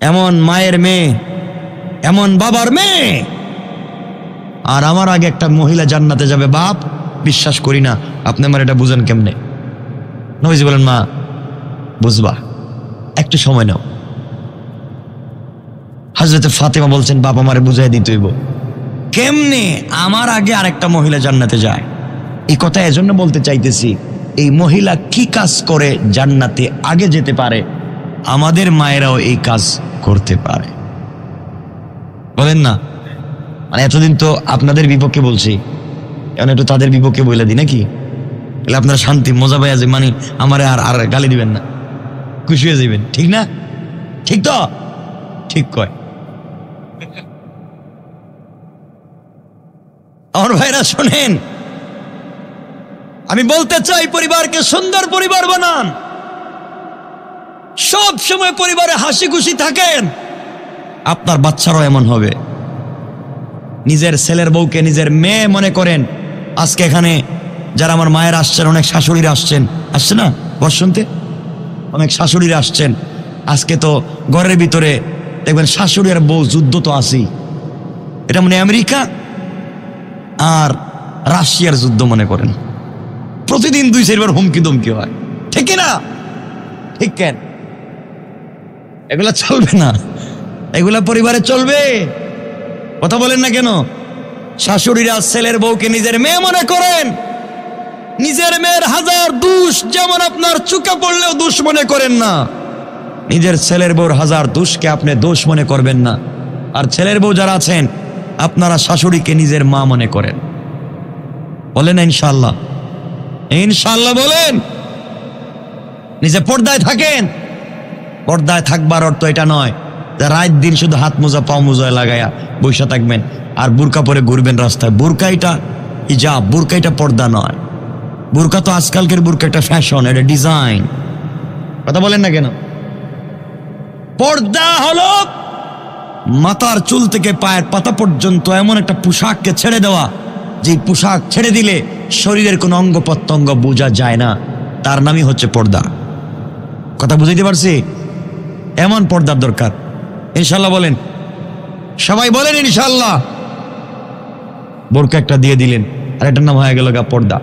এমন মায়ের মেয়ে, এমন বাবার মেয়ে, আর আমার আগে একটা মহিলা জান্নাতে যাবে। বাপ, বিশ্বাস করি না। আপনি আমার এটা বুঝেন কেমনে? নবীজি বলেন, মা বুঝবা, একটু সময় নাও। হযরত ফাতেমা বলছেন, বাপ আমারে বুঝাই দিতে হইব। কেমনে আমার আগে আরেকটা মহিলা জান্নাতে যায়? এই কথা এজন্য বলতে চাইতেছি, এই মহিলা কি কাজ করে জান্নাতে আগে যেতে পারে, আমাদের মায়েরাও এই কাজ করতে পারে। বলেন না? মানে এতদিন তো আপনাদের বিপক্ষে বলছি, এখন একটু তাদের বিপক্ষে বলে দিই নাকি? তাহলে আপনারা শান্তি মজা পাইয়া যে, মানে আমারে আর আর গালি দিবেন না, খুশি হয়ে যাবেন। ঠিক না? ঠিক তো? ঠিক কয় আমার ভাইরা। শোনেন, আমি বলতে চাই, পরিবারকে সুন্দর পরিবার বানান। সব সময় পরিবারে হাসি খুশি থাকেন, আপনার বাচ্চারাও এমন হবে। নিজের ছেলের বউকে নিজের মেয়ে মনে করেন। আজকে এখানে যারা আমার মায়ের আসছেন, অনেক শাশুড়িরা আসছেন, আসছে না বস শুনতে, অনেক শাশুড়িরা আসছেন। আজকে তো ঘরের ভিতরে দেখবেন শাশুড়ি আর বউ যুদ্ধ তো আছেই। এটা মানে আমেরিকা আর রাশিয়ার যুদ্ধ মনে করেন। প্রতিদিন 2-4 হুমকি দমকি হয়, ঠিক না? ঠিক কেন? এগুলা চলবে না, এগুলা পরিবারে চলবে? কথা বলেন না কেন? শাশুড়িরা ছেলের বউকে নিজের মেয়ে মনে করেন, নিজের মেয়ের হাজার দোষ যেমন আপনার চোখে পড়লেও দোষ মনে করেন না, নিজের ছেলের বউর হাজার দোষকে আপনি দোষ মনে করবেন না। আর ছেলের বউ যারা আছেন, আপনারা শাশুড়িকে নিজের মা মনে করেন। বলেন ইনশাআল্লাহ, ইনশাআল্লাহ বলেন। নিজে পর্দায় থাকেন। পর্দায় থাকবার অর্থ এটা নয় যে রাত দিন শুধু হাত মোজা পাও মোজায় লাগাইয়া বৈশা থাকবেন আর বুরকা পরে ঘুরবেন রাস্তায়। বুরকা এটা হিজাব, বুরকা এটা পর্দা নয়। বুরকা তো আজকালকের বুরকা একটা ফ্যাশন, এটা ডিজাইন। কথা বলেন না কেন? পর্দা হলো মাথার চুল থেকে পায়ের পাতা পর্যন্ত এমন একটা পোশাককে ছেড়ে দেওয়া, যে পোশাক ছেড়ে দিলে শরীরের কোনো অঙ্গ প্রত্যঙ্গ বোঝা যায় না, তার নামই হচ্ছে পর্দা। কথা বুঝাইতে পারছি? এমন পর্দার দরকার। ইনশাল্লাহ বলেন, সবাই বলেন ইনশাল্লাহ। বোরকা একটা দিয়ে দিলেন, আর এটার নাম হয়ে গেল পর্দা।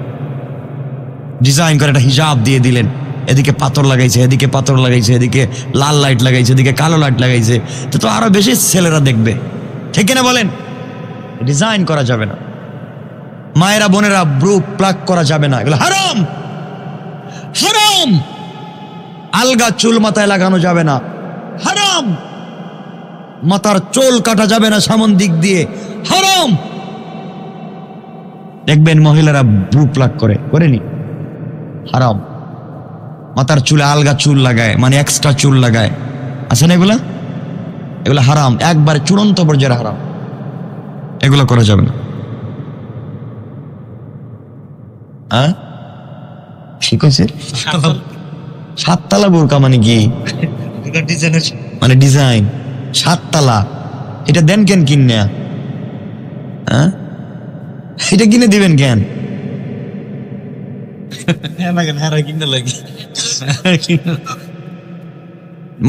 ডিজাইন করে একটা হিজাব দিয়ে দিলেন, এদিকে পাথর লাগাইছে, এদিকে পাথর লাগাইছে, এদিকে লাল লাইট লাগাইছে, এদিকে কালো লাইট লাগাইছে, তো আরো বেশি ছেলেরা দেখবে, ঠিক না বলেন? ডিজাইন করা যাবে না। মায়েরা বোনেরা ব্রু প্লাক করা যাবে না, এগুলো হারাম, হারাম। আলগা চুল মাথায় লাগানো যাবে না, হারাম। মাথার চুল কাটা যাবে না সামন দিক দিয়ে, হারাম। দেখবেন মহিলারা ব্রু প্লাক করেনি, হারাম। মাথার চুলে আলগা চুল লাগায়, মানে এক্সট্রা চুল লাগায়, আছে না এগুলা? এগুলা হারাম, একবারে চূড়ান্ত পর্যায়ে হারাম, এগুলো করা যাবে না। ঠিক আছে, 7 তালা বোরকা মানে কি? মানে ডিজাইন 7 তালা। এটা দেন কেন কিনে? এটা কিনে দিবেন কেন?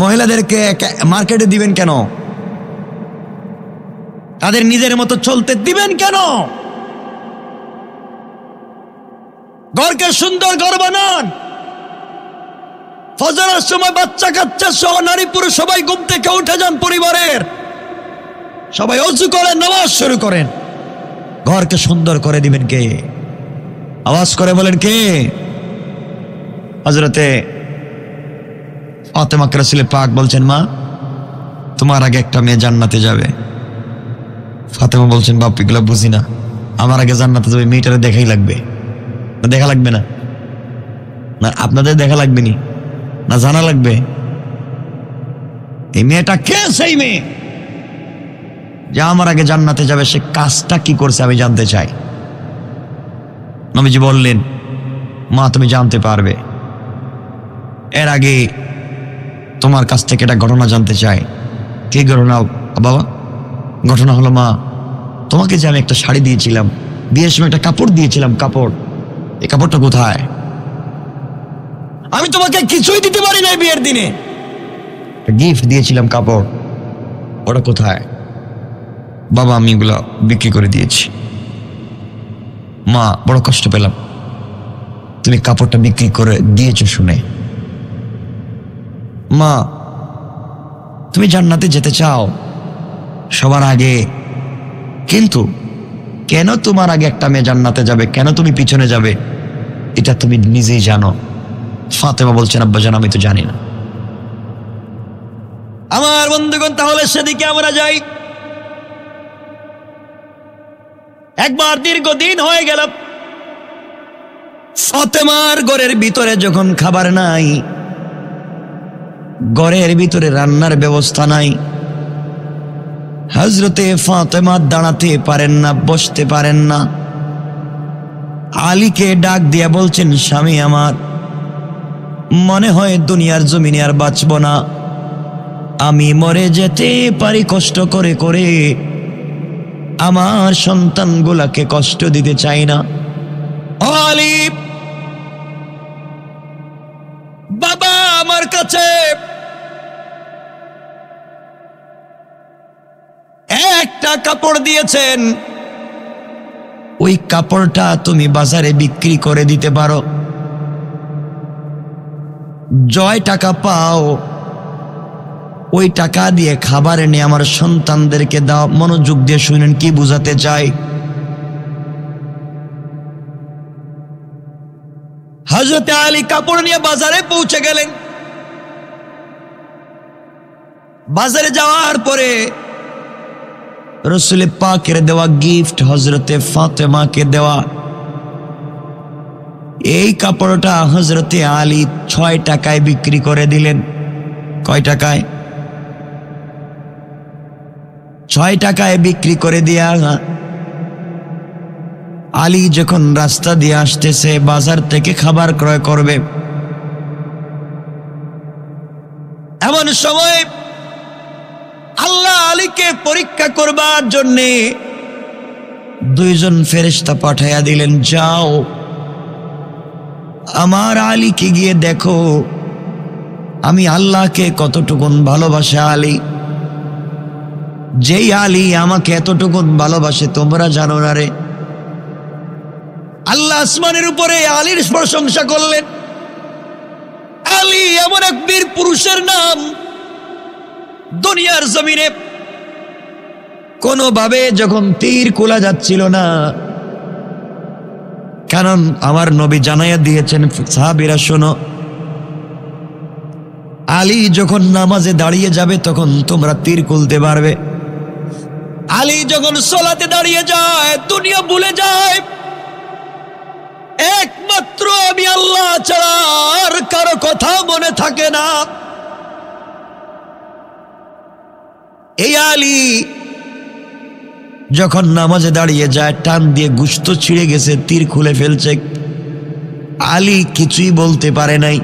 মহিলাদেরকে মার্কেটে দিবেন কেন? তাদের নিজের মতো চলতে দিবেন কেন? ঘরকে সুন্দর ঘর বানান। ফজরের সময় বাচ্চা কাচ্চা সহ নারী পুরুষ সবাই ঘুম থেকে উঠে যান, পরিবারের সবাই ওযু করেন, নামাজ শুরু করেন। ঘরকে সুন্দর করে দিবেন কে? আওয়াজ করে বলেন কে? হযরতে ফাতেমা রাসূল পাক বলছেন, মা তোমার আগে একটা মেয়ে জান্নাতে যাবে। ফাতেমা বলছেন, বাপ এগুলো বুঝি না, আমার আগে জান্নাতে যাবে, মেয়েটারে দেখাই লাগবে। দেখা লাগবে না? না আপনাদের দেখা লাগবে নি, না জানা লাগবে? এই মেয়েটা কে? সেই মেয়ে যা আমার আগে জান্নাতে যাবে, সে কাজটা কি করছে আমি জানতে চাই। নবীজি বললেন, মা তুমি জানতে পারবে। এর আগে তোমার কাছ থেকে একটা ঘটনা জানতে চাই। কি ঘটনা বাবা? ঘটনা হলো, মা তোমাকে যে আমি একটা শাড়ি দিয়েছিলাম, বিয়ের সময় একটা কাপড় দিয়েছিলাম, কাপড়, এই কাপড়টা কোথায়? আমি তোমাকে কিছুই দিতে পারি না, বিয়ের দিনে গিফট দিয়েছিলাম কাপড়, ওটা কোথায়? বাবা আমি এগুলা বিক্রি করে দিয়েছি। মা বড় কষ্ট পেলাম, তুমি কাপড়টা বিক্রি করে দিয়েছো শুনে। মা তুমি জান্নাতে যেতে চাও সবার আগে, কিন্তু কেন তোমার আগে একটা মেয়ে জান্নাতে যাবে, কেন তুমি পিছনে যাবে, এটা তুমি নিজেই জানো। ফাতেমা বলছেন, আব্বাজান আমি তো জানি না। আমার বন্ধুগণ, তাহলে সেদিকে আমরা যাই। একবার দীর্ঘদিন হয়ে গেল, ফাতেমার ঘরের ভিতরে যখন খাবার নাই, ঘরের ভিতরে রান্নার ব্যবস্থা নাই, হযরতে ফাতেমা দাঁড়াতে পারেন না, বসতে পারেন না। আলীকে ডাক দিয়া বলছেন, স্বামী আমার মনে হয় দুনিয়ার জমিনে আর বাঁচব না, আমি মরে যেতে পারি কষ্ট করে করে, আমার সন্তানগুলাকে কষ্ট দিতে চাই না। আলী, বাবা আমার কাছে একটা কাপড় দিয়েছেন, ওই কাপড়টা তুমি বাজারে বিক্রি করে দিতে পারো, জয় টাকা পাও, ওই টাকা দিয়ে খাবার এনে আমার সন্তানদেরকে দাও। মনোযোগ দিয়ে শুনেন কি বুঝাতে চাই। হযরত আলী কাপড় নিয়ে বাজারে পৌঁছে গেলেন। বাজারে যাওয়ার পরে রাসূল পাকের দেওয়া গিফট হযরতে ফাতেমাকে দেওয়া এই কাপড়টা হযরতে আলী 6 টাকায় বিক্রি করে দিলেন। কয় টাকায়? 6 টাকায় বিক্রি করে দিয়া আলী যখন রাস্তা দিয়ে আসতেছে বাজার থেকে খাবার ক্রয় করবে, এমন সময় আল্লাহ আলীকে পরীক্ষা করবার জন্যে 2 জন ফেরেশতা পাঠাইয়া দিলেন, যাও আমার আলীকে গিয়ে দেখো আমি আল্লাহকে কতটুকুন ভালোবাসে। আলী, যেই আলী আমাকে এতটুকুন ভালোবাসে তোমরা জানো না রে। আল্লাহ আসমানের উপরে আলীর প্রশংসা করলেন। আলী এমন এক বীর পুরুষের নাম, দুনিয়ার জমিনে কোনোভাবে যখন তীর খোলা যাচ্ছিল না, কারণ আমার নবী জানাইয়া দিয়েছেন, সাহাবীরা শোনো, আলী যখন নামাজে দাঁড়িয়ে যাবে তখন তোমরা তীর খুলতে পারবে। আলী যখন সালাতে দাঁড়িয়ে যায় দুনিয়া ভুলে যায়, একমাত্র আমি আল্লাহ ছাড়া আর কারো কথা মনে থাকে না। এই আলী যখন নামাজে দাঁড়িয়ে যায় টান দিয়ে গোশত ছিঁড়ে গেছে, তীর খুলে ফেলছে, আলী কিছুই বলতে পারে নাই,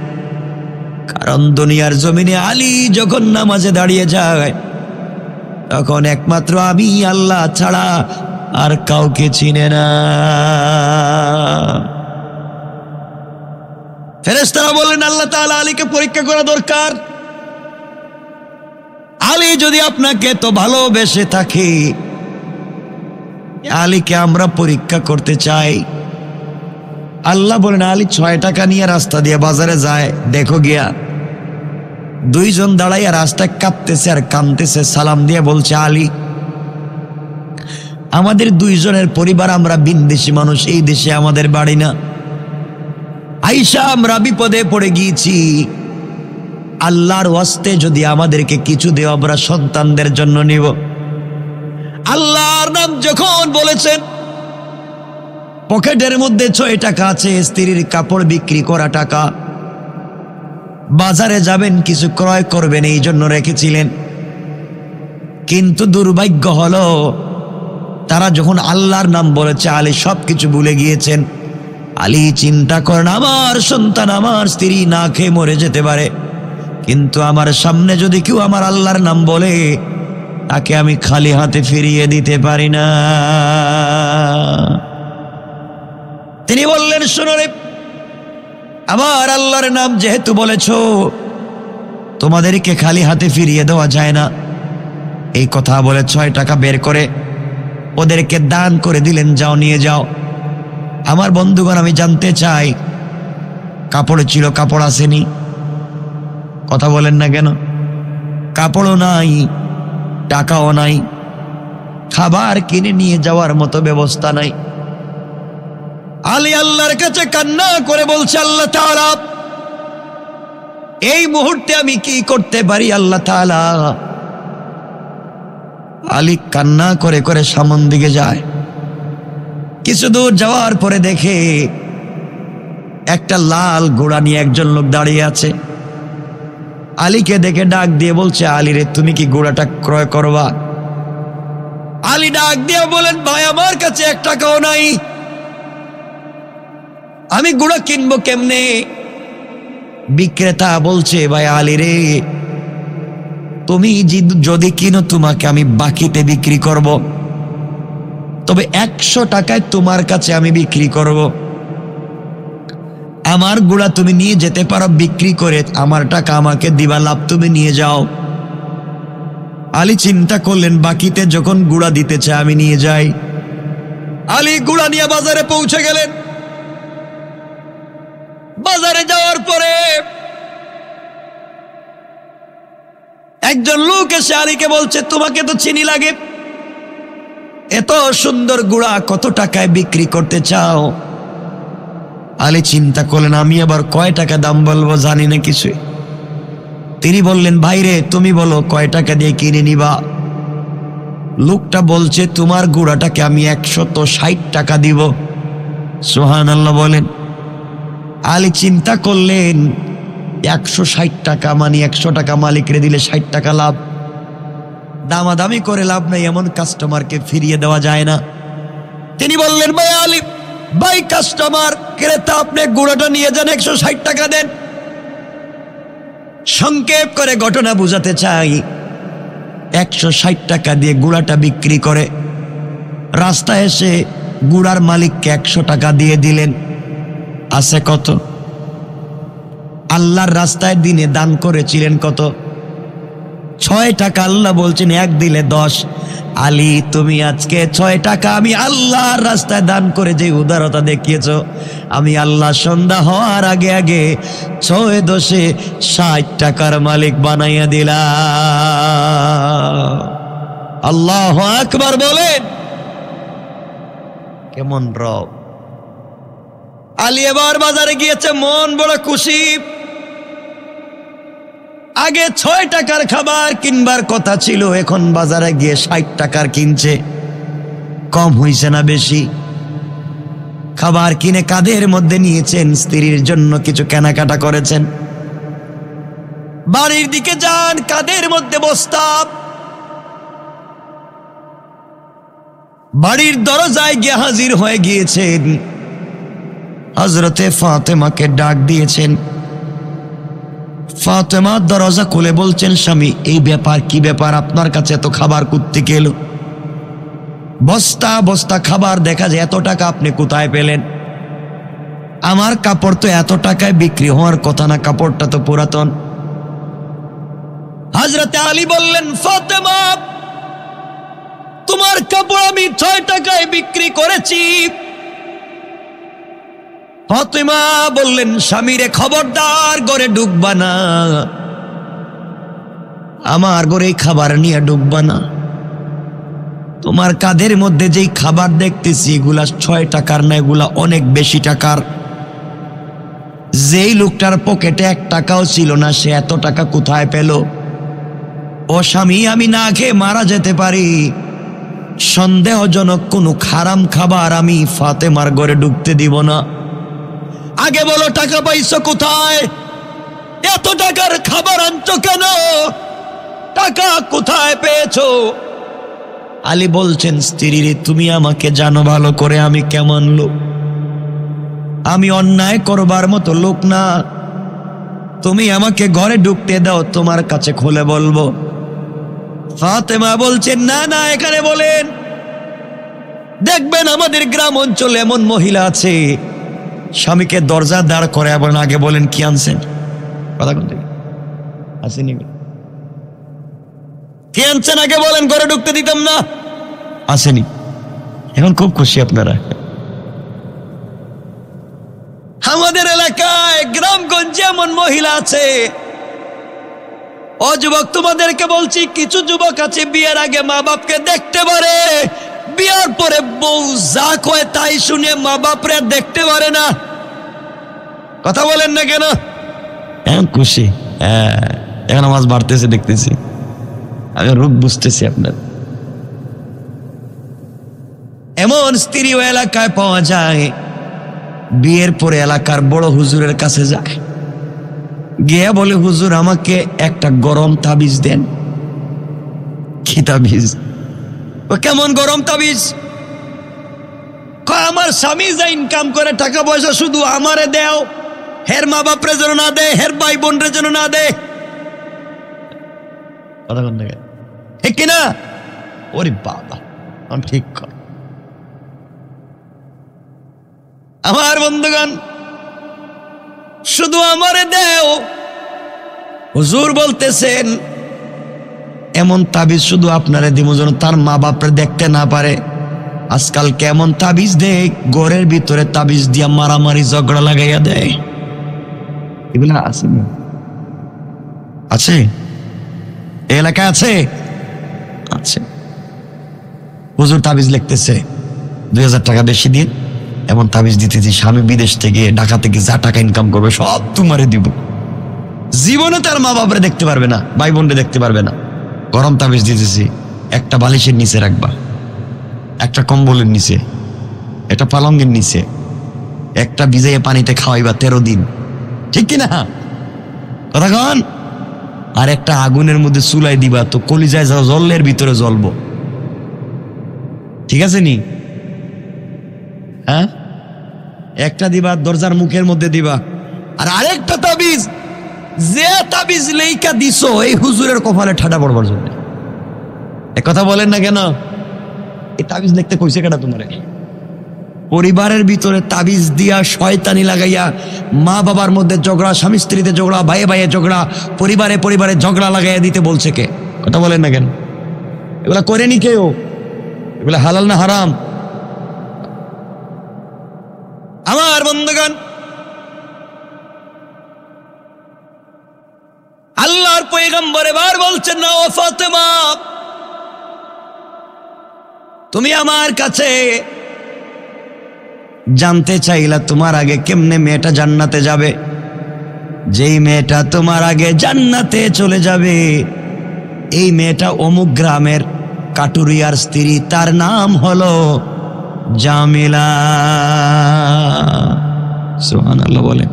কারণ দুনিয়ার জমিনে আলী যখন নামাজে দাঁড়িয়ে যায় তখন একমাত্র আমি আল্লাহ ছাড়া আর কাউকে চিনে না। ফেরেশতারা বলেন, আল্লাহ তাআলা আলীকে পরীক্ষা করা দরকার। আলী যদি আপনাকে তো ভালোবেসে থাকে, আলীকে আমরা পরীক্ষা করতে চাই। আল্লাহ বলেন, আলী 6 টাকা নিয়ে রাস্তা দিয়ে বাজারে যায়, দেখো গিয়া 2 জন দাঁড়াইয়া রাস্তায় কাঁপতেছে আর কাঁদতেছে, সালাম দিয়ে বলছে, আলী আমাদের 2 জনের পরিবার, আমরা বিনদেশী মানুষ, এই দেশে আমাদের বাড়ি না, আইসা আমরা বিপদে পড়ে গিয়েছি, আল্লাহর ওয়াস্তে যদি আমাদেরকে কিছু দেও আমরা সন্তানদের জন্য নিব। আল্লাহর নাম যখন বলেছেন, পকেটের মধ্যে 6 টাকা আছে, স্ত্রীর কাপড় বিক্রি করা টাকা, বাজারে যাবেন কিছু ক্রয় করবেন এই জন্য রেখেছিলেন। কিন্তু দুর্ভাগ্য হলো তারা যখন আল্লাহর নাম বলেছে আলী সবকিছু ভুলে গিয়েছেন। আলী চিন্তা করেন, আমার সন্তান আমার স্ত্রী না খেয়ে মরে যেতে পারে, কিন্তু আমার সামনে যদি কেউ আমার আল্লাহর নাম বলে তাকে আমি খালি হাতে ফিরিয়ে দিতে পারি না। তিনি বললেন, শোনো রে, আমার আল্লাহর নাম যেহেতু বলেছ তোমাদেরকে খালি হাতে ফিরিয়ে দেওয়া যায় না। এই কথা বলে 6 টাকা বের করে ওদেরকে দান করে দিলেন, যাও নিয়ে যাও। আমার বন্ধুগণ, আমি জানতে চাই, কাপড় ছিল, কাপড় আসেনি, কথা বলেন না কেন? কাপড়ও নাই, টাকাও নাই, খাবার কিনে নিয়ে যাওয়ার মতো ব্যবস্থা নাই। আলী আল্লাহর কাছে কান্না করে বলছে, আল্লাহ তাআলা এই মুহূর্তে আমি কি করতে পারি আল্লাহ তাআলা? আলী কান্না করে করে সামন দিকে যায়। কিছু দূর যাওয়ার পরে দেখে একটা লাল ঘোড়া নিয়ে একজন লোক দাঁড়িয়ে আছে। আলীকে দেখে ডাক দিয়ে বলছে, আলী রে, তুমি কি ঘোড়াটা ক্রয় করবা? আলী ডাক দিয়ে বলেন, ভাই আমার কাছে 1 টাকাও নাই, আমি ঘোড়া কিনবো কেমনে? বিক্রেতা বলছে, ভাই আলী রে, তুমি যদি কিনো তোমাকে আমি বাকিতে বিক্রি করব, তবে 100 টাকায় তোমার কাছে আমি বিক্রি করব। আমার গুড়া তুমি নিয়ে যেতে পারো, বিক্রি করে আমার টাকা আমাকে দিবা, লাভ তুমি নিয়ে যাও। আলী চিন্তা করলেন, বাকিতে যখন গুড়া দিতে চায় আমি নিয়ে যাই। আলী গুড়া নিয়ে বাজারে পৌঁছে গেলেন। বাজারে যাওয়ার পরে একজন লোক এসে আলীকে বলছে, তোমাকে তো চিনি লাগে, এত সুন্দর গুড়া কত টাকায় বিক্রি করতে চাও? আলী চিন্তা করলেন, আমি আবার কয় টাকা দাম বলবো, জানি না কিছুই। তিনি বললেন, ভাইরে তুমি বলো কয় টাকা দিয়ে কিনে নিবা? লোকটা বলছে, তোমার গুড়াটাকে আমি 160 টাকা দিব। সুবহানাল্লাহ বলেন। আলী চিন্তা করলেন, 160 টাকা মানে 100 টাকা মালিকরে দিলে 60 টাকা লাভ, দামাদামি করে লাভ নাই, এমন কাস্টমারকে ফিরিয়ে দেওয়া যায় না। তিনি বললেন, ভাই আলী, ভাই কাস্টমার ক্রেতা, আপনি গুড়াটা নিয়ে যান, 160 টাকা দেন। সংক্ষেপ করে ঘটনা বুঝাতে চাই, 160 টাকা দিয়ে গুড়াটা বিক্রি করে রাস্তায় এসে গুড়ার মালিককে 100 টাকা দিয়ে দিলেন। আছে কত? আল্লাহর রাস্তায় দিনে দান করেছিলেন কত? 6 টাকা। আল্লাহ বলছেন 1 দিলে 10। আলী তুমি আজকে 6 টাকা আমি আল্লাহর রাস্তায় দান করে যে উদারতা দেখিয়েছ, আমি আল্লাহ সন্ধ্যা হওয়ার আগে আগে 6 10 60 টাকার মালিক বানাইয়া দিলাম। আল্লাহু আকবার বলেন। কেমন রব! আলী এবার বাজারে গিয়েছে, মন বড় খুশি। আগে 6 টাকার খাবার কিনবার কথা ছিল, এখন বাজারে গিয়ে 60 টাকার কিনছে। কম হইছে না বেশি? খাবার কিনে কাঁধের মধ্যে নিয়েছেন, স্ত্রীর জন্য কিছু কেনাকাটা করেছেন। বাড়ির দিকে যান, কাঁধের মধ্যে বস্তা। বাড়ির দরজায় গিয়ে হাজির হয়ে গিয়েছেন। হযরতে ফাতেমাকে ডাক দিয়েছেন। ফাতেমা দরজা খুলে বলছেন, স্বামী এই ব্যাপার, কি ব্যাপার? আপনার কাছে এত খাবার কোত্থেকে এলো? বস্তা বস্তা খাবার, দেখা যায়। এত টাকা আপনি কোথায় পেলেন? আমার কাপড় তো এত টাকায় বিক্রি হওয়ার কথা না, কাপড়টা তো পুরাতন। হযরতে আলী বললেন, ফাতেমা তোমার কাপড় আমি 6 টাকায় বিক্রি করেছি। ফাতেমা বললেন, স্বামীরে খবরদার ঘরে ঢুকবা না, আমার ঘরে খাবার নিয়ে ঢুকবা না। তোমার কাঁধের মধ্যে যেই খাবার দেখতেছি এগুলা 6 টাকার না, এগুলা অনেক বেশি টাকার। যেই লোকটার পকেটে 1 টাকাও ছিল না, সে এত টাকা কোথায় পেল? ও স্বামী, আমি না খেয়ে মারা যেতে পারি, সন্দেহজনক কোনো হারাম খাবার আমি ফাতেমার ঘরে ঢুকতে দিব না। আগে বলো টাকা পাইছো কোথায়? এত টাকার খাবার আনছো কেন? টাকা কোথায় পেয়েছো? আলী বলছেন, স্ত্রী রে তুমি আমাকে জানো ভালো করে আমি কেমন লোক। আমি অন্যায় করবার মতো লোক না। তুমি আমাকে ঘরে ঢুকতে দাও, তোমার কাছে খুলে বলবো। ফাতেমা বলছেন, না না, এখানে বলেন। দেখবেন আমাদের গ্রাম অঞ্চলে এমন মহিলা আছে, স্বামীকে দরজা দাঁড় করে এবং আগে বলেন কি আনছেন, কথা বলতে আসেনি, কি আনছেন আগে বলেন, ঘরে ঢুকতে দিতাম না। আসেনি, এখন খুব খুশি আপনারা। আমাদের এলাকায় গ্রামগঞ্জে এমন মহিলা আছে। ও যুবক, তোমাদেরকে বলছি, কিছু যুবক আছে বিয়ের আগে মা বাপকে দেখতে পারে, বিয়ার পরে বউ যা কয় তাই শুনে মা বাপরা দেখতে পারে না। কথা বলেন না কেন? এখন খুশি, এখন আওয়াজ বাড়তেছে, দেখতেছি, আমি রূপ বুঝতেছি আপনার। এমন স্ত্রীও এলাকায় পাওয়া যায়। বিয়ের পরে এলাকার বড় হুজুরের কাছে যায়, গিয়ে বলে, হুজুর আমাকে একটা গরম তাবিজ দেন। কি তাবিজ? ও কেমন গরম তাবিজ? আমার স্বামী যা ইনকাম করে টাকা পয়সা শুধু আমারে দেও, হের মা বাপরে যেন না দে, হের ভাই বোনরে যেন না দে। কথা কোন থেকে ঠিক কিনা? ওরে বাবা, ঠিক কর। আমার বন্ধুগণ, শুধু আমারে দেও। হুজুর বলতেছেন এমন তাবিজ শুধু আপনারে দিব যেন তার মা বাপরে দেখতে না পারে। আজকাল কেমন তাবিজ দেয়, ঘরের ভিতরে তাবিজ দিয়া মারামারি ঝগড়া লাগাইয়া দেয়। এগুলা আছে না? আছে এলাকায় আছে আছে। হুজুর তাবিজ লিখতেছে 2000 টাকা বেশি দিন, এমন তাবিজ দিতেছি স্বামী বিদেশ থেকে ঢাকা থেকে যা টাকা ইনকাম করবে সব তোমারে দিব। জীবনে তার মা বাপরে দেখতে পারবে না, ভাই বোনরে দেখতে পারবে না। গরম তাবিজ দিতেছি, একটা বালিশের নিচে রাখবা, একটা কম্বলের নিচে, একটা পালঙ্গের নিচে, একটা ভিজাইয়া পানিতে খাওয়াইবা 13 দিন। ঠিক কিনা কথা কন? আর একটা আগুনের মধ্যে চুলাই দিবা, তো কলিজায় যাও জলের ভিতরে জ্বলবো। ঠিক আছে নি? হ্যাঁ, একটা দিবা দরজার মুখের মধ্যে দিবা। আর আরেকটা তাবিজ, যে তাবিজ লেইকা দিছো এই হুজুরের কপালে ঠাডা পড়বার জন্য। কথা বলেন না কেন? এই তাবিজ লিখতে কইছে কেডা তোমারে? পরিবারের ভিতরে তাবিজ দিয়া শয়তানি লাগাইয়া মা বাবার মধ্যে ঝগড়া, স্বামী স্ত্রীতে ঝগড়া, ভাইয়ে ভাইয়ে ঝগড়া, পরিবারে পরিবারে ঝগড়া লাগাইয়া দিতে বলছে কে? কথা বলেন না কেন? এগুলা করেনি কেউ? এগুলা হালাল না হারাম? আমার বন্ধুগণ, আল্লাহর পয়গম্বর এবার বলছেন না, ও ফাতেমা, তুমি আমার কাছে জানতে চাইলা তোমার আগে কেমনে মেয়েটা জান্নাতে যাবে। যেই মেয়েটা তোমার আগে জান্নাতে চলে যাবে এই মেয়েটা অমুক গ্রামের কাটুরিয়ার স্ত্রী, তার নাম হলো জামিলা। সুবহানাল্লাহ বলেন।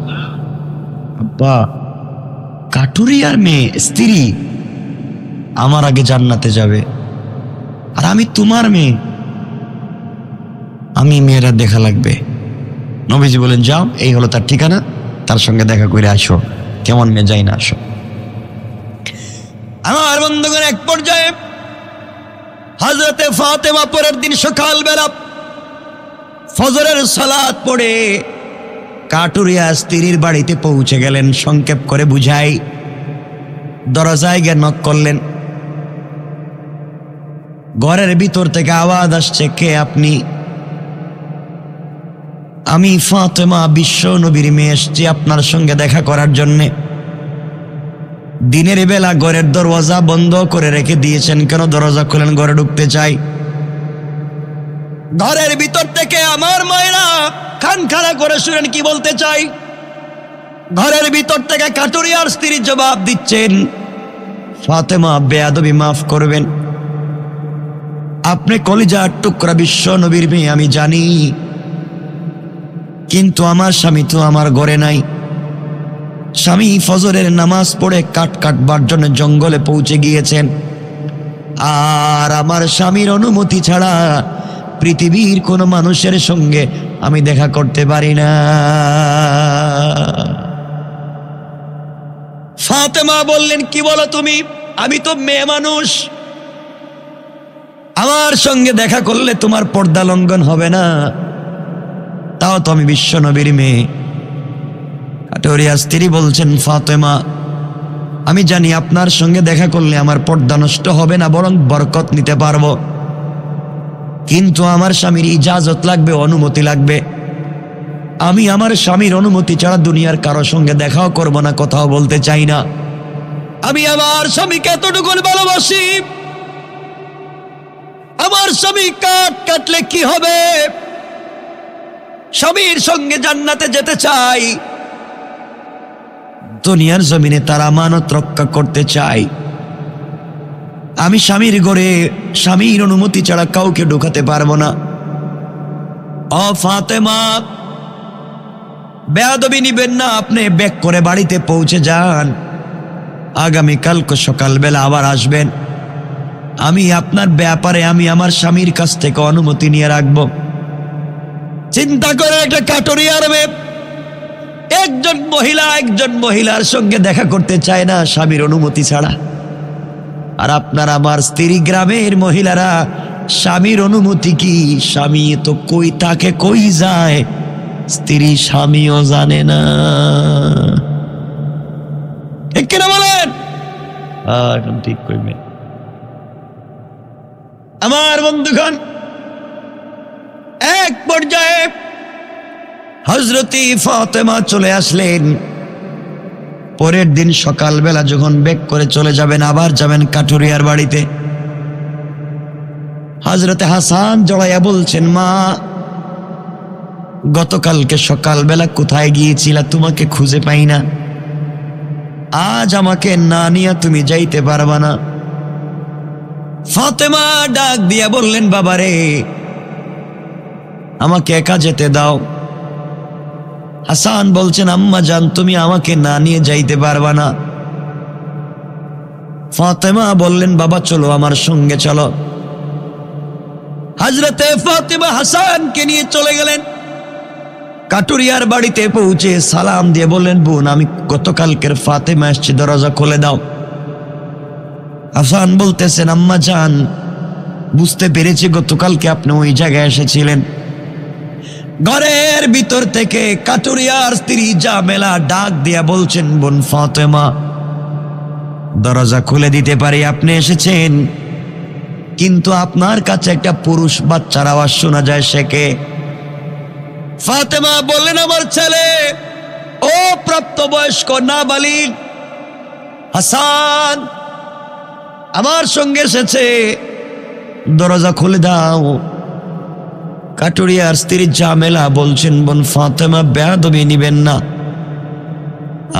আব্বা, কাটুরিয়ার মেয়ে স্ত্রী আমার আগে জান্নাতে যাবে, আর আমি তোমার মেয়ে, আমি মেয়েরা দেখা লাগবে। নবীজি বলেন যাও, এই হলো তার ঠিকানা, তার সঙ্গে দেখা করে আসো। কেমন মেয়ে যাই না আসো। আমার বন্ধুগণ, এক পর্যায়ে হযরতে ফাতেমা পরের দিন সকালবেলা ফজরের সালাত পড়ে কাটুরিয়া স্ত্রীর বাড়িতে পৌঁছে গেলেন। সংক্ষেপ করে বুঝাই, দরজায় গিয়ে নক করলেন। ঘরের ভিতর থেকে আওয়াজ আসছে, কে আপনি? আমি ফাতেমা, বিশ্ব নবীর মেয়ে, এসেছি আপনার সঙ্গে দেখা করার জন্যে। দিনের বেলা ঘরের দরওয়াজা বন্ধ করে রেখে দিয়েছেন কেন? দরজা খুলেন, ঘরে ঢুকতে চাই। ঘরের ভিতর থেকে আমার মায়েরা কান খাড়া করে শুনেন কি বলতে চাই। ঘরের ভিতর থেকে কাটুরিয়ার স্ত্রী জবাব দিচ্ছেন, ফাতেমা বেয়াদবি মাফ করবেন, আপনি কলিজার টুকরা বিশ্ব নবীর মেয়ে আমি জানি, কিন্তু আমার স্বামী তো আমার ঘরে নাই। স্বামী ফজরের নামাজ পড়ে কাঠ কাটবার জন্য জঙ্গলে পৌঁছে গিয়েছেন, আর আমার স্বামীর অনুমতি ছাড়া পৃথিবীর কোনো মানুষের সঙ্গে আমি দেখা করতে পারি না। ফাতেমা বললেন, কি বলো তুমি? আমি তো মেয়ে মানুষ, আমার সঙ্গে দেখা করলে তোমার পর্দা লঙ্ঘন হবে না, তাও তো আমি বিশ্ব নবীর মেয়ে। কাটুরিয়া স্ত্রী বলছেন, ফাতেমা, আমি জানি আপনার সঙ্গে দেখা করলে আমার পর্দা নষ্ট হবে না, বরং বরকত নিতে পারবো, কিন্তু আমার স্বামীর ইজাজত লাগবে, অনুমতি লাগবে। আমি আমার স্বামীর অনুমতি ছাড়া দুনিয়ার কারো সঙ্গে দেখাও করব না, কথাও বলতে চাই না। আমি আমার স্বামীকে এতটুকু ভালোবাসি, আমার স্বামী কাট কাটলে কি হবে? স্বামীর সঙ্গে জান্নাতে যেতে চাই, দুনিয়ার জমিনে তার আমানত রক্ষা করতে চাই। আমি স্বামীর ঘরে স্বামীর অনুমতি ছাড়া কাউকে ঢোকাতে পারবো না। ও ফাতেমা, বেয়াদবি নিবেন না, আপনি ব্যাক করে বাড়িতে পৌঁছে যান, আগামীকালকে সকালবেলা আবার আসবেন। আমি আপনার ব্যাপারে আমি আমার স্বামীর কাছ থেকে অনুমতি নিয়ে রাখবো। চিন্তা করে একটা কাটুরিয়ার মেয়ে একজন মহিলার সঙ্গে দেখা করতে চায় না স্বামীর অনুমতি ছাড়া। আর আপনার আমার স্ত্রী গ্রামের মহিলারা স্বামীর অনুমতি কি, স্বামী তো কই তাকে কই যায়, স্ত্রী স্বামীও জানে না। ঠিক কিনা বলেন? এখন ঠিক কইবেন। আমার বন্ধুগণ, এক পর্যায়ে হযরতি ফাতেমা চলে আসলেন। পরের দিন সকালবেলা যখন বেক করে চলে যাবেন, আবার যাবেন কাঠুরিয়ার বাড়িতে, হযরতে হাসান জড়াইয়া বলছেন, মা গতকালকে সকালবেলা কোথায় গিয়েছিলা, তোমাকে খুঁজে পাই না, আজ আমাকে না নিয়ে তুমি যাইতে পারবা না। ফাতেমা ডাক দিয়া বললেন, বাবারে আমাকে একা যেতে দাও। হাসান বলছেন, আম্মা জান তুমি আমাকে না নিয়ে যাইতে পারবা না। ফাতেমা বললেন, বাবা চলো আমার সঙ্গে চলো। হযরতে ফাতেমা হাসানকে নিয়ে চলে গেলেন। কাটুরিয়ার বাড়িতে পৌঁছে সালাম দিয়ে বললেন, বোন আমি গতকালকের ফাতেমা এসেছি, দরজা খুলে দাও। হাসান বলতেছেন, আম্মা জান বুঝতে পেরেছি গতকালকে আপনি ওই জায়গায় এসেছিলেন। ঘরের ভিতর থেকে কাটুরিয়ার স্ত্রী জামেলা ডাক দিয়া বলছেন, বোন ফাতেমা দরজা খুলে দিতে পারি, আপনি এসেছেন, কিন্তু আপনার কাছে একটা পুরুষ বাচ্চার আওয়াজ শোনা যায়, সে কে? ফাতেমা বললেন, আমার ছেলে, ও প্রাপ্তবয়স্ক নাবালিগ হাসান আমার সঙ্গে এসেছে, দরজা খুলে দাও। কাটুরিয়ার স্ত্রী জামেলা বলছেন, বোন ফাতেমা বেয়াদবি নিবেন না,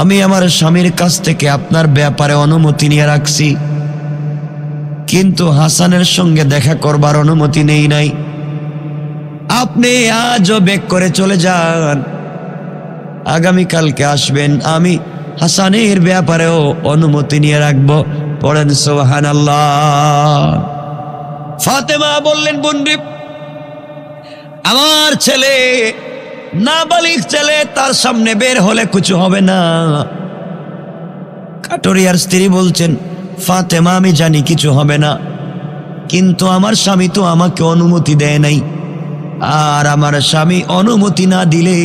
আমি আমার স্বামীর কাছ থেকে আপনার ব্যাপারে অনুমতি নিয়ে রাখছি, কিন্তু হাসানের সঙ্গে দেখা করবার অনুমতি নেই নাই। আপনি আজও বেক করে চলে যান, আগামীকালকে আসবেন, আমি হাসানের ব্যাপারেও অনুমতি নিয়ে রাখবো। পড়েন সুবহানাল্লাহ। ফাতেমা বললেন, বোনরি আমার ছেলে নাবালিগ ছেলে, তার সামনে বের হলে কিছু হবে না। কাটুরিয়ার স্ত্রী বলছেন, ফাতেমা আমি জানি কিছু হবে না, কিন্তু আমার স্বামী তো আমাকে অনুমতি দেয় নাই, আর আমার স্বামী অনুমতি না দিলে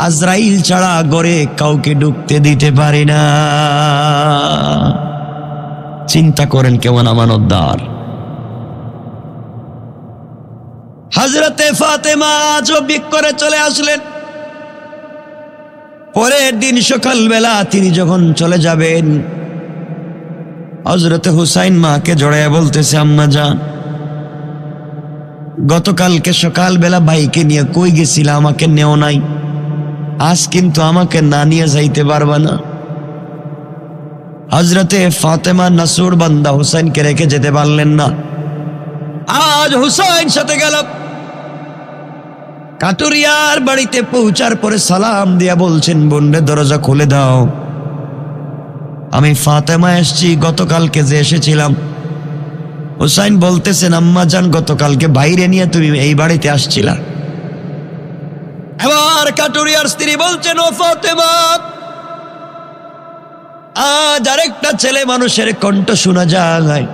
আজরাইল ছাড়া ঘরে কাউকে ঢুকতে দিতে পারি না। চিন্তা করেন কেমন আমানতদার। হযরতে ফাতেমা জবিক করে চলে আসলেন। পরের দিন সকালবেলা তিনি যখন চলে যাবেন, হযরতে হুসাইন মাকে জড়াইয়া বলতেছে, আম্মা জান গতকালকে সকালবেলা ভাইকে নিয়ে কই গেছিলা, আমাকে নেও নাই, আজ কিন্তু আমাকে না নিয়ে যাইতে পারবা না। হযরতে ফাতেমা নাসুর বান্দা হুসাইনকে রেখে যেতে পারলেন না। আজ হুসাইন সাথে গেল। কাটুরিয়ার বাড়িতে পৌঁছার পরে সালাম দিয়া বলছেন, বোনরে দরজা খুলে দাও, আমি ফাতেমা এসছি, গতকালকে যে এসেছিলাম। হুসাইন বলতেছেন, আম্মা জান গতকালকে বাইরে নিয়ে তুমি এই বাড়িতে আসছিলা। এবার কাটুরিয়ার স্ত্রী বলছেন, ও ফাতেমা আজ আরেকটা ছেলে মানুষের কণ্ঠ শোনা যায়।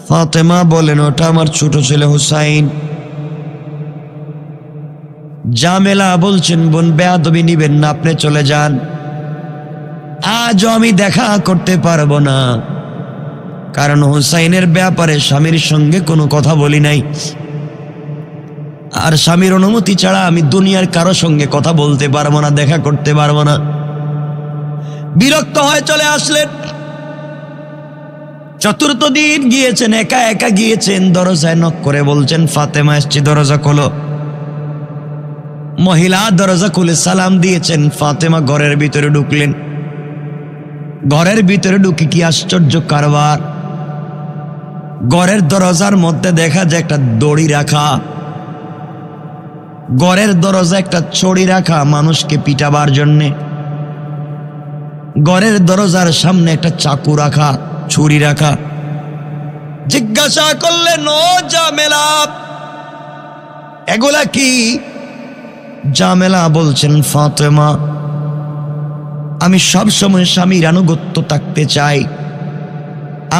ফাতেমা বলেন, ওটা আমার ছোট ছেলে হুসাইন। জামেলা বলছেন, বোন বেয়াদবি নিবেন না, আপনি চলে যান, আজও আমি দেখা করতে পারবো না, কারণ হুসাইনের ব্যাপারে স্বামীর সঙ্গে কোনো কথা বলি নাই, আর স্বামীর অনুমতি ছাড়া আমি দুনিয়ার কারো সঙ্গে কথা বলতে পারবো না, দেখা করতে পারবো না। বিরক্ত হয়ে চলে আসলেন। চতুর্থ দিন গিয়েছেন, একা একা গিয়েছেন, দরজায় নক করে বলছেন, ফাতেমা এসছি, দরজা খোলো। মহিলা দরজা খুলে সালাম দিয়েছেন। ফাতেমা ঘরের ভিতরে ঢুকলেন। ঘরের ভিতরে ঢুকে কি আশ্চর্য কারবার! ঘরের দরজার মধ্যে দেখা যায় একটা দড়ি রাখা, ঘরের দরজা একটা ছড়ি রাখা মানুষকে পিটাবার জন্যে, ঘরের দরজার সামনে একটা চাকু রাখা, ছুরি রাখা। জিজ্ঞাসা করলেন, ও জামেলা এগুলা কি? জামেলা বলছেন, ফাতেমা, আমি সব সময় স্বামীর আনুগত্য থাকতে চাই।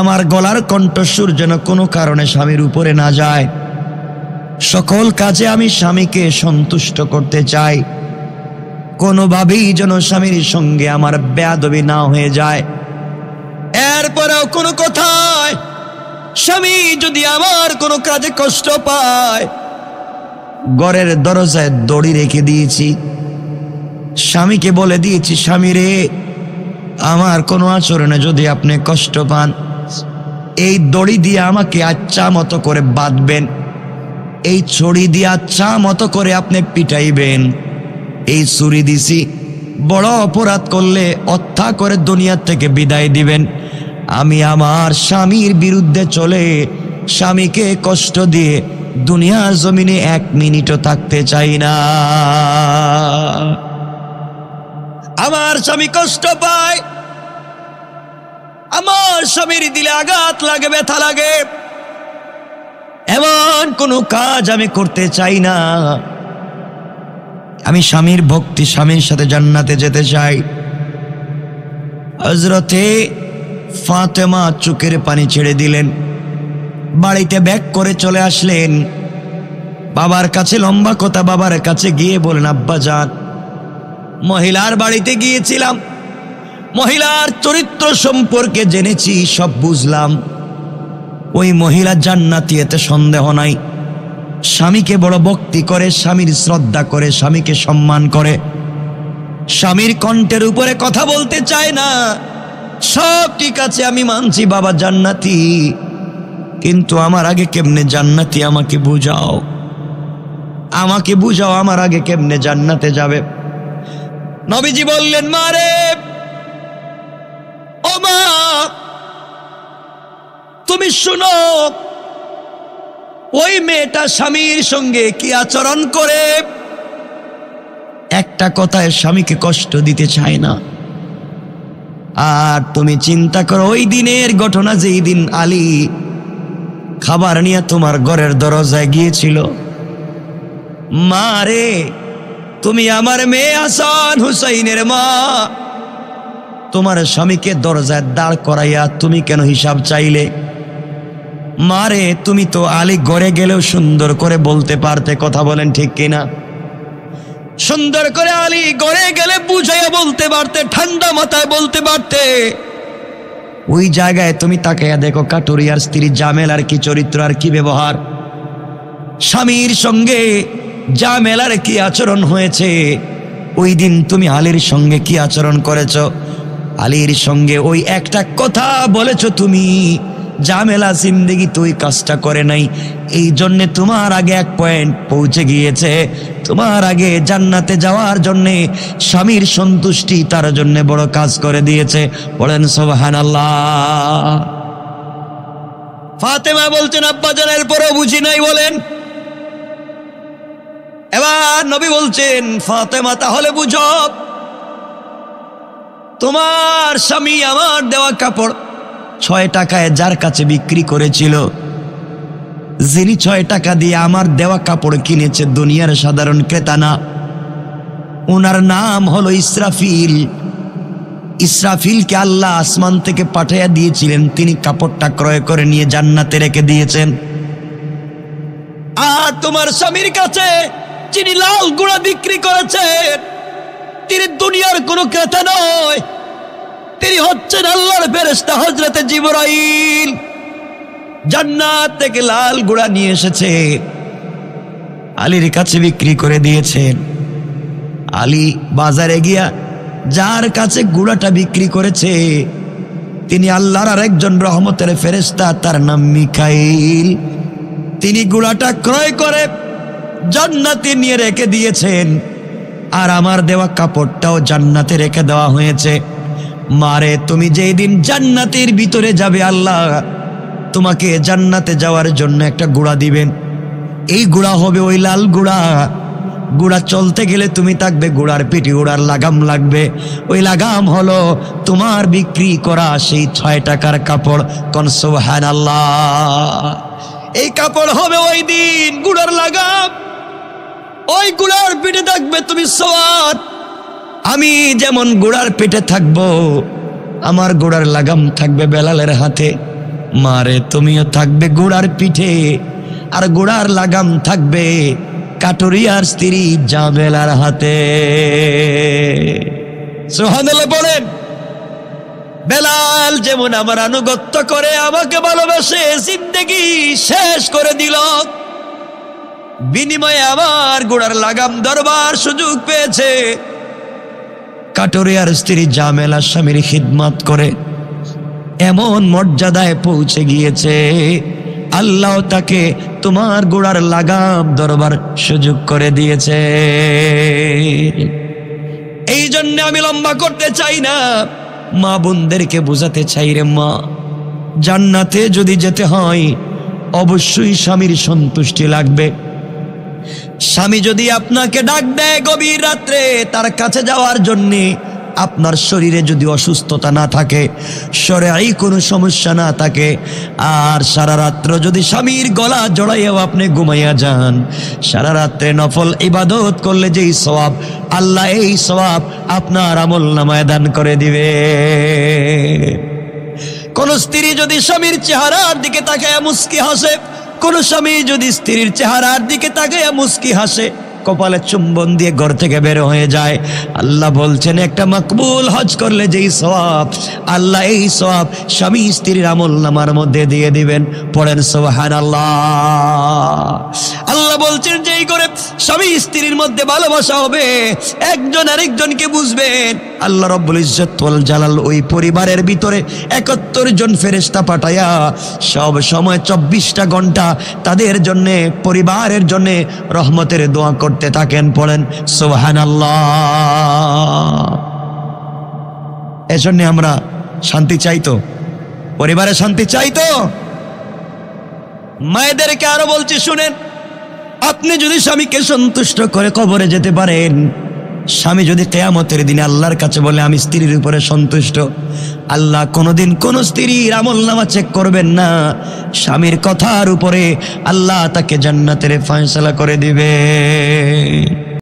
আমার গলার কণ্ঠস্বর যেন কোনো কারণে স্বামীর উপরে না যায়। সকল কাজে আমি স্বামীকে সন্তুষ্ট করতে চাই। কোনোভাবেই যেন স্বামীর সঙ্গে আমার বেয়াদবি না হয়ে যায়। এরপরেও কোনো কথায় স্বামী যদি আমার কোনো কাজে কষ্ট পায়, ঘরের দরজায় দড়ি রেখে দিয়েছি। স্বামীকে বলে দিয়েছি, স্বামী রে, আমার কোনো আচরণে যদি আপনি কষ্ট পান, এই দড়ি দিয়ে আমাকে আচ্ছা মতো করে বাঁধবেন, এই ছড়ি দিয়ে আচ্ছা মতো করে আপনি পিটাইবেন। এই ছুরি দিছি, বড় অপরাধ করলে হত্যা করে দুনিয়া থেকে বিদায় দিবেন। আমি আমার স্বামীর বিরুদ্ধে চলে স্বামীকে কষ্ট দিয়ে দুনিয়ার জমিনে 1 মিনিটও থাকতে চাই না। আমার স্বামী কষ্ট পায়, আমার স্বামীর দিলে আঘাত লাগে, ব্যথা লাগে, এমন কোনো কাজ আমি করতে চাই না। আমি স্বামীর ভক্তি, স্বামীর সাথে জান্নাতে যেতে চাই। হযরতে ফাতেমা চোখের পানি ছেড়ে দিলেন, বাড়িতে ব্যাক করে চলে আসলেন। বাবার কাছে লম্বা কথা, বাবার কাছে গিয়ে বলেন, আব্বা জান, মহিলার বাড়িতে গিয়েছিলাম, মহিলার চরিত্র সম্পর্কে জেনেছি, সব বুঝলাম। ওই মহিলা জান্নাতি, এতে সন্দেহ নাই। স্বামীকে বড় ভক্তি করে, স্বামীর শ্রদ্ধা করে, স্বামীকে সম্মান করে, স্বামীর কণ্ঠের উপরে কথা বলতে চায় না। সব ঠিক আছে, আমি মানছি বাবা জান্নাতি, কিন্তু আমার আগে কেমনে জান্নাতি আমাকে বুঝাও, আমাকে বুঝাও, আমার আগে কেমনে জান্নাতে যাবে। নবীজি বললেন, মা রে, ও মা, তুমি শুনো, ওই মেয়েটা স্বামীর সঙ্গে কি আচরণ করে। একটা কথায় স্বামীকে কষ্ট দিতে চায় না। আর তুমি চিন্তা করো, ওই দিনের ঘটনা, যেই দিন আলী খাবার নিয়ে তোমার ঘরের দরজায় গিয়েছিল। মা রে, তুমি আমার মেয়ে হাসান হুসাইনের মা, তোমার স্বামীকে দরজায় দাঁড় করাইয়া তুমি কেন হিসাব চাইলে? মারে, তুমি তো আলী ঘরে গেলেও সুন্দর করে বলতে পারতে, কথা বলেন ঠিক কিনা? সুন্দর করে আলী ঘরে গেলে বুঝাইয়া বলতে পারতে, ঠান্ডা মাথায় বলতে পারতে। ওই জায়গায় তুমি তাকাইয়া দেখো কাটুরিয়ার স্ত্রী জামেলার কি চরিত্র আর কি ব্যবহার, স্বামীর সঙ্গে জামেলার কি আচরণ হয়েছে। ওই দিন তুমি আলীর সঙ্গে কি আচরণ করেছ? আলীর সঙ্গে ওই একটা কথা বলেছ তুমি, জামেলা জিন্দেগি তুই কাজটা করে নাই, এই জন্যে তোমার আগে 1 পয়েন্ট পৌঁছে গিয়েছে। তোমার আগে জান্নাতে যাওয়ার জন্যে, স্বামীর সন্তুষ্টি তার জন্য বড় কাজ করে দিয়েছে। বলেন সুবহানাল্লাহ। ফাতেমা বলছেন, আব্বা জানের পরেও বুঝি নাই। বলেন। এবার নবী বলছেন, ফাতেমা তাহলে বুঝো, তোমার স্বামী আমার দেওয়া কাপড় 6 টাকায় যার কাছে বিক্রি করেছিল, যিনি 6 টাকা দিয়ে আমার দেওয়া কাপড় কিনেছে, দুনিয়ার সাধারণ ক্রেতা না, ওনার নাম হলো ইসরাফিল। ইসরাফিলকে আল্লাহ আসমান থেকে পাঠাইয়া দিয়েছিলেন, তিনি কাপড়টা ক্রয় করে নিয়ে জান্নাতে রেখে দিয়েছেন। আর তোমার স্বামীর কাছে যিনি লাল গুঁড়া বিক্রি করেছেন, তিনি দুনিয়ার কোনো ক্রেতা নয়, তিনি হচ্ছেন আল্লাহর ফেরেশতা হযরতে জিবরাইল। জান্নাত থেকে লাল গুঁড়া নিয়ে এসেছে, আলীর কাছে বিক্রি করে দিয়েছেন। আলী বাজারে গিয়া যার কাছে গুঁড়াটা বিক্রি করেছে, তিনি আল্লাহর আরেকজন রহমতের ফেরেশতা, তার নাম মিকাইল। তিনি গুঁড়াটা ক্রয় করে জান্নাতে নিয়ে রেখে দিয়েছেন, আর আমার দেওয়া কাপড়টাও জান্নাতে রেখে দেওয়া হয়েছে। মারে, তুমি যেই দিন জান্নাতের ভিতরে যাবে, আল্লাহ তোমাকে জান্নাতে যাওয়ার জন্য একটা গুঁড়া দিবেন। এই গুঁড়া হবে ওই লাল গুঁড়া। গুঁড়া চলতে গেলে তুমি থাকবে, গুঁড়ার পিঠে গুঁড়ার লাগাম লাগবে। ওই লাগাম হলো তোমার বিক্রি করা সেই 6 টাকার কাপড়। কোন সুবহানাল্লাহ। এই কাপড় হবে ওই দিন গুঁড়ার লাগাম। ওই ঘোড়ার পিঠে থাকবে তুমি সওয়ার, আমি যেমন ঘোড়ার পিঠে থাকবো, আমার ঘোড়ার লাগাম থাকবে বেলালের হাতে, মারে তুমিও থাকবে ঘোড়ার পিঠে, আর ঘোড়ার লাগাম থাকবে কাটুরিয়ার স্ত্রী জাবেলার হাতে। সুবহানাল্লাহ বলেন। বেলাল যেমন আমার আনুগত্য করে আমাকে ভালোবাসে জিন্দেগি শেষ করে দিল, বিনিময়ে আমার ঘোড়ার লাগাম ধরবার সুযোগ পেয়েছে। কাটুরিয়ার স্ত্রী জামেলা স্বামীর খিদমত করে এমন মর্যাদায় পৌঁছে গিয়েছে, আল্লাহ তাকে তোমার ঘোড়ার লাগাম ধরবার সুযোগ করে দিয়েছে। এই জন্য আমি লম্বা করতে চাই না, মা বোনদেরকে বোঝাতে চাই, রে মা, জান্নাতে যদি যেতে হয় অবশ্যই স্বামীর সন্তুষ্টি লাগবে। স্বামী যদি আপনাকে ডাক দেয় গভীর রাত্রে তার কাছে যাওয়ার জন্যে, আপনার শরীরে যদি অসুস্থতা না থাকে, শরীরে কোনো সমস্যা না থাকে, আর সারা রাত্র যদি স্বামীর গলা জড়াইয়াও আপনি ঘুমাইয়া যান, সারা রাত্রে নফল ইবাদত করলে যেই সওয়াব, আল্লাহ এই সওয়াব আপনার আমলনামায় দান করে দিবে। কোন স্ত্রী যদি স্বামীর চেহারার দিকে তাকায় মুস্কি হাসে, কোন স্বামী যদি স্ত্রীর চেহারার দিকে তাকায় মুস্কি হাসে, কপালে চুম্বন দিয়ে ঘর থেকে বের হয়ে যায়, আল্লাহ বলছেন একটা মকবুল হজ করলে যেই সওয়াব, আল্লাহ এই সওয়াব স্বামী স্ত্রীর আমলনামার মধ্যে দিয়ে দিবেন। পড়েন সুবহানাল্লাহ। আল্লাহ বলছেন যেই করে স্বামী স্ত্রীর মধ্যে ভালোবাসা হবে, একজন আরেকজনকে বুঝবেন, আল্লাহ রব্বুল ইজ্জত ওয়াল জালাল ওই পরিবারের ভিতরে 71 জন ফেরেশতা পাঠায়া সব সময় 24টা ঘন্টা তাদের জন্য, পরিবারের জন্য রহমতের দোয়া করতে থাকেন। পড়েন সুবহানাল্লাহ। এজন্য আমরা শান্তি চাইতো, পরিবারে শান্তি চাইতো। মায়েদেরকে আরো বলছি শুনেন, আপনি যদি স্বামীকে সন্তুষ্ট করে কবরে যেতে পারেন, স্বামী যদি কিয়ামতের দিনে আল্লাহর কাছে বলে আমি স্ত্রীর উপরে সন্তুষ্ট, আল্লাহ কোনোদিন কোন স্ত্রীর আমলনামা চেক করবেন না, স্বামীর কথার উপরে আল্লাহ তাকে জান্নাতের ফয়সালা করে দিবে।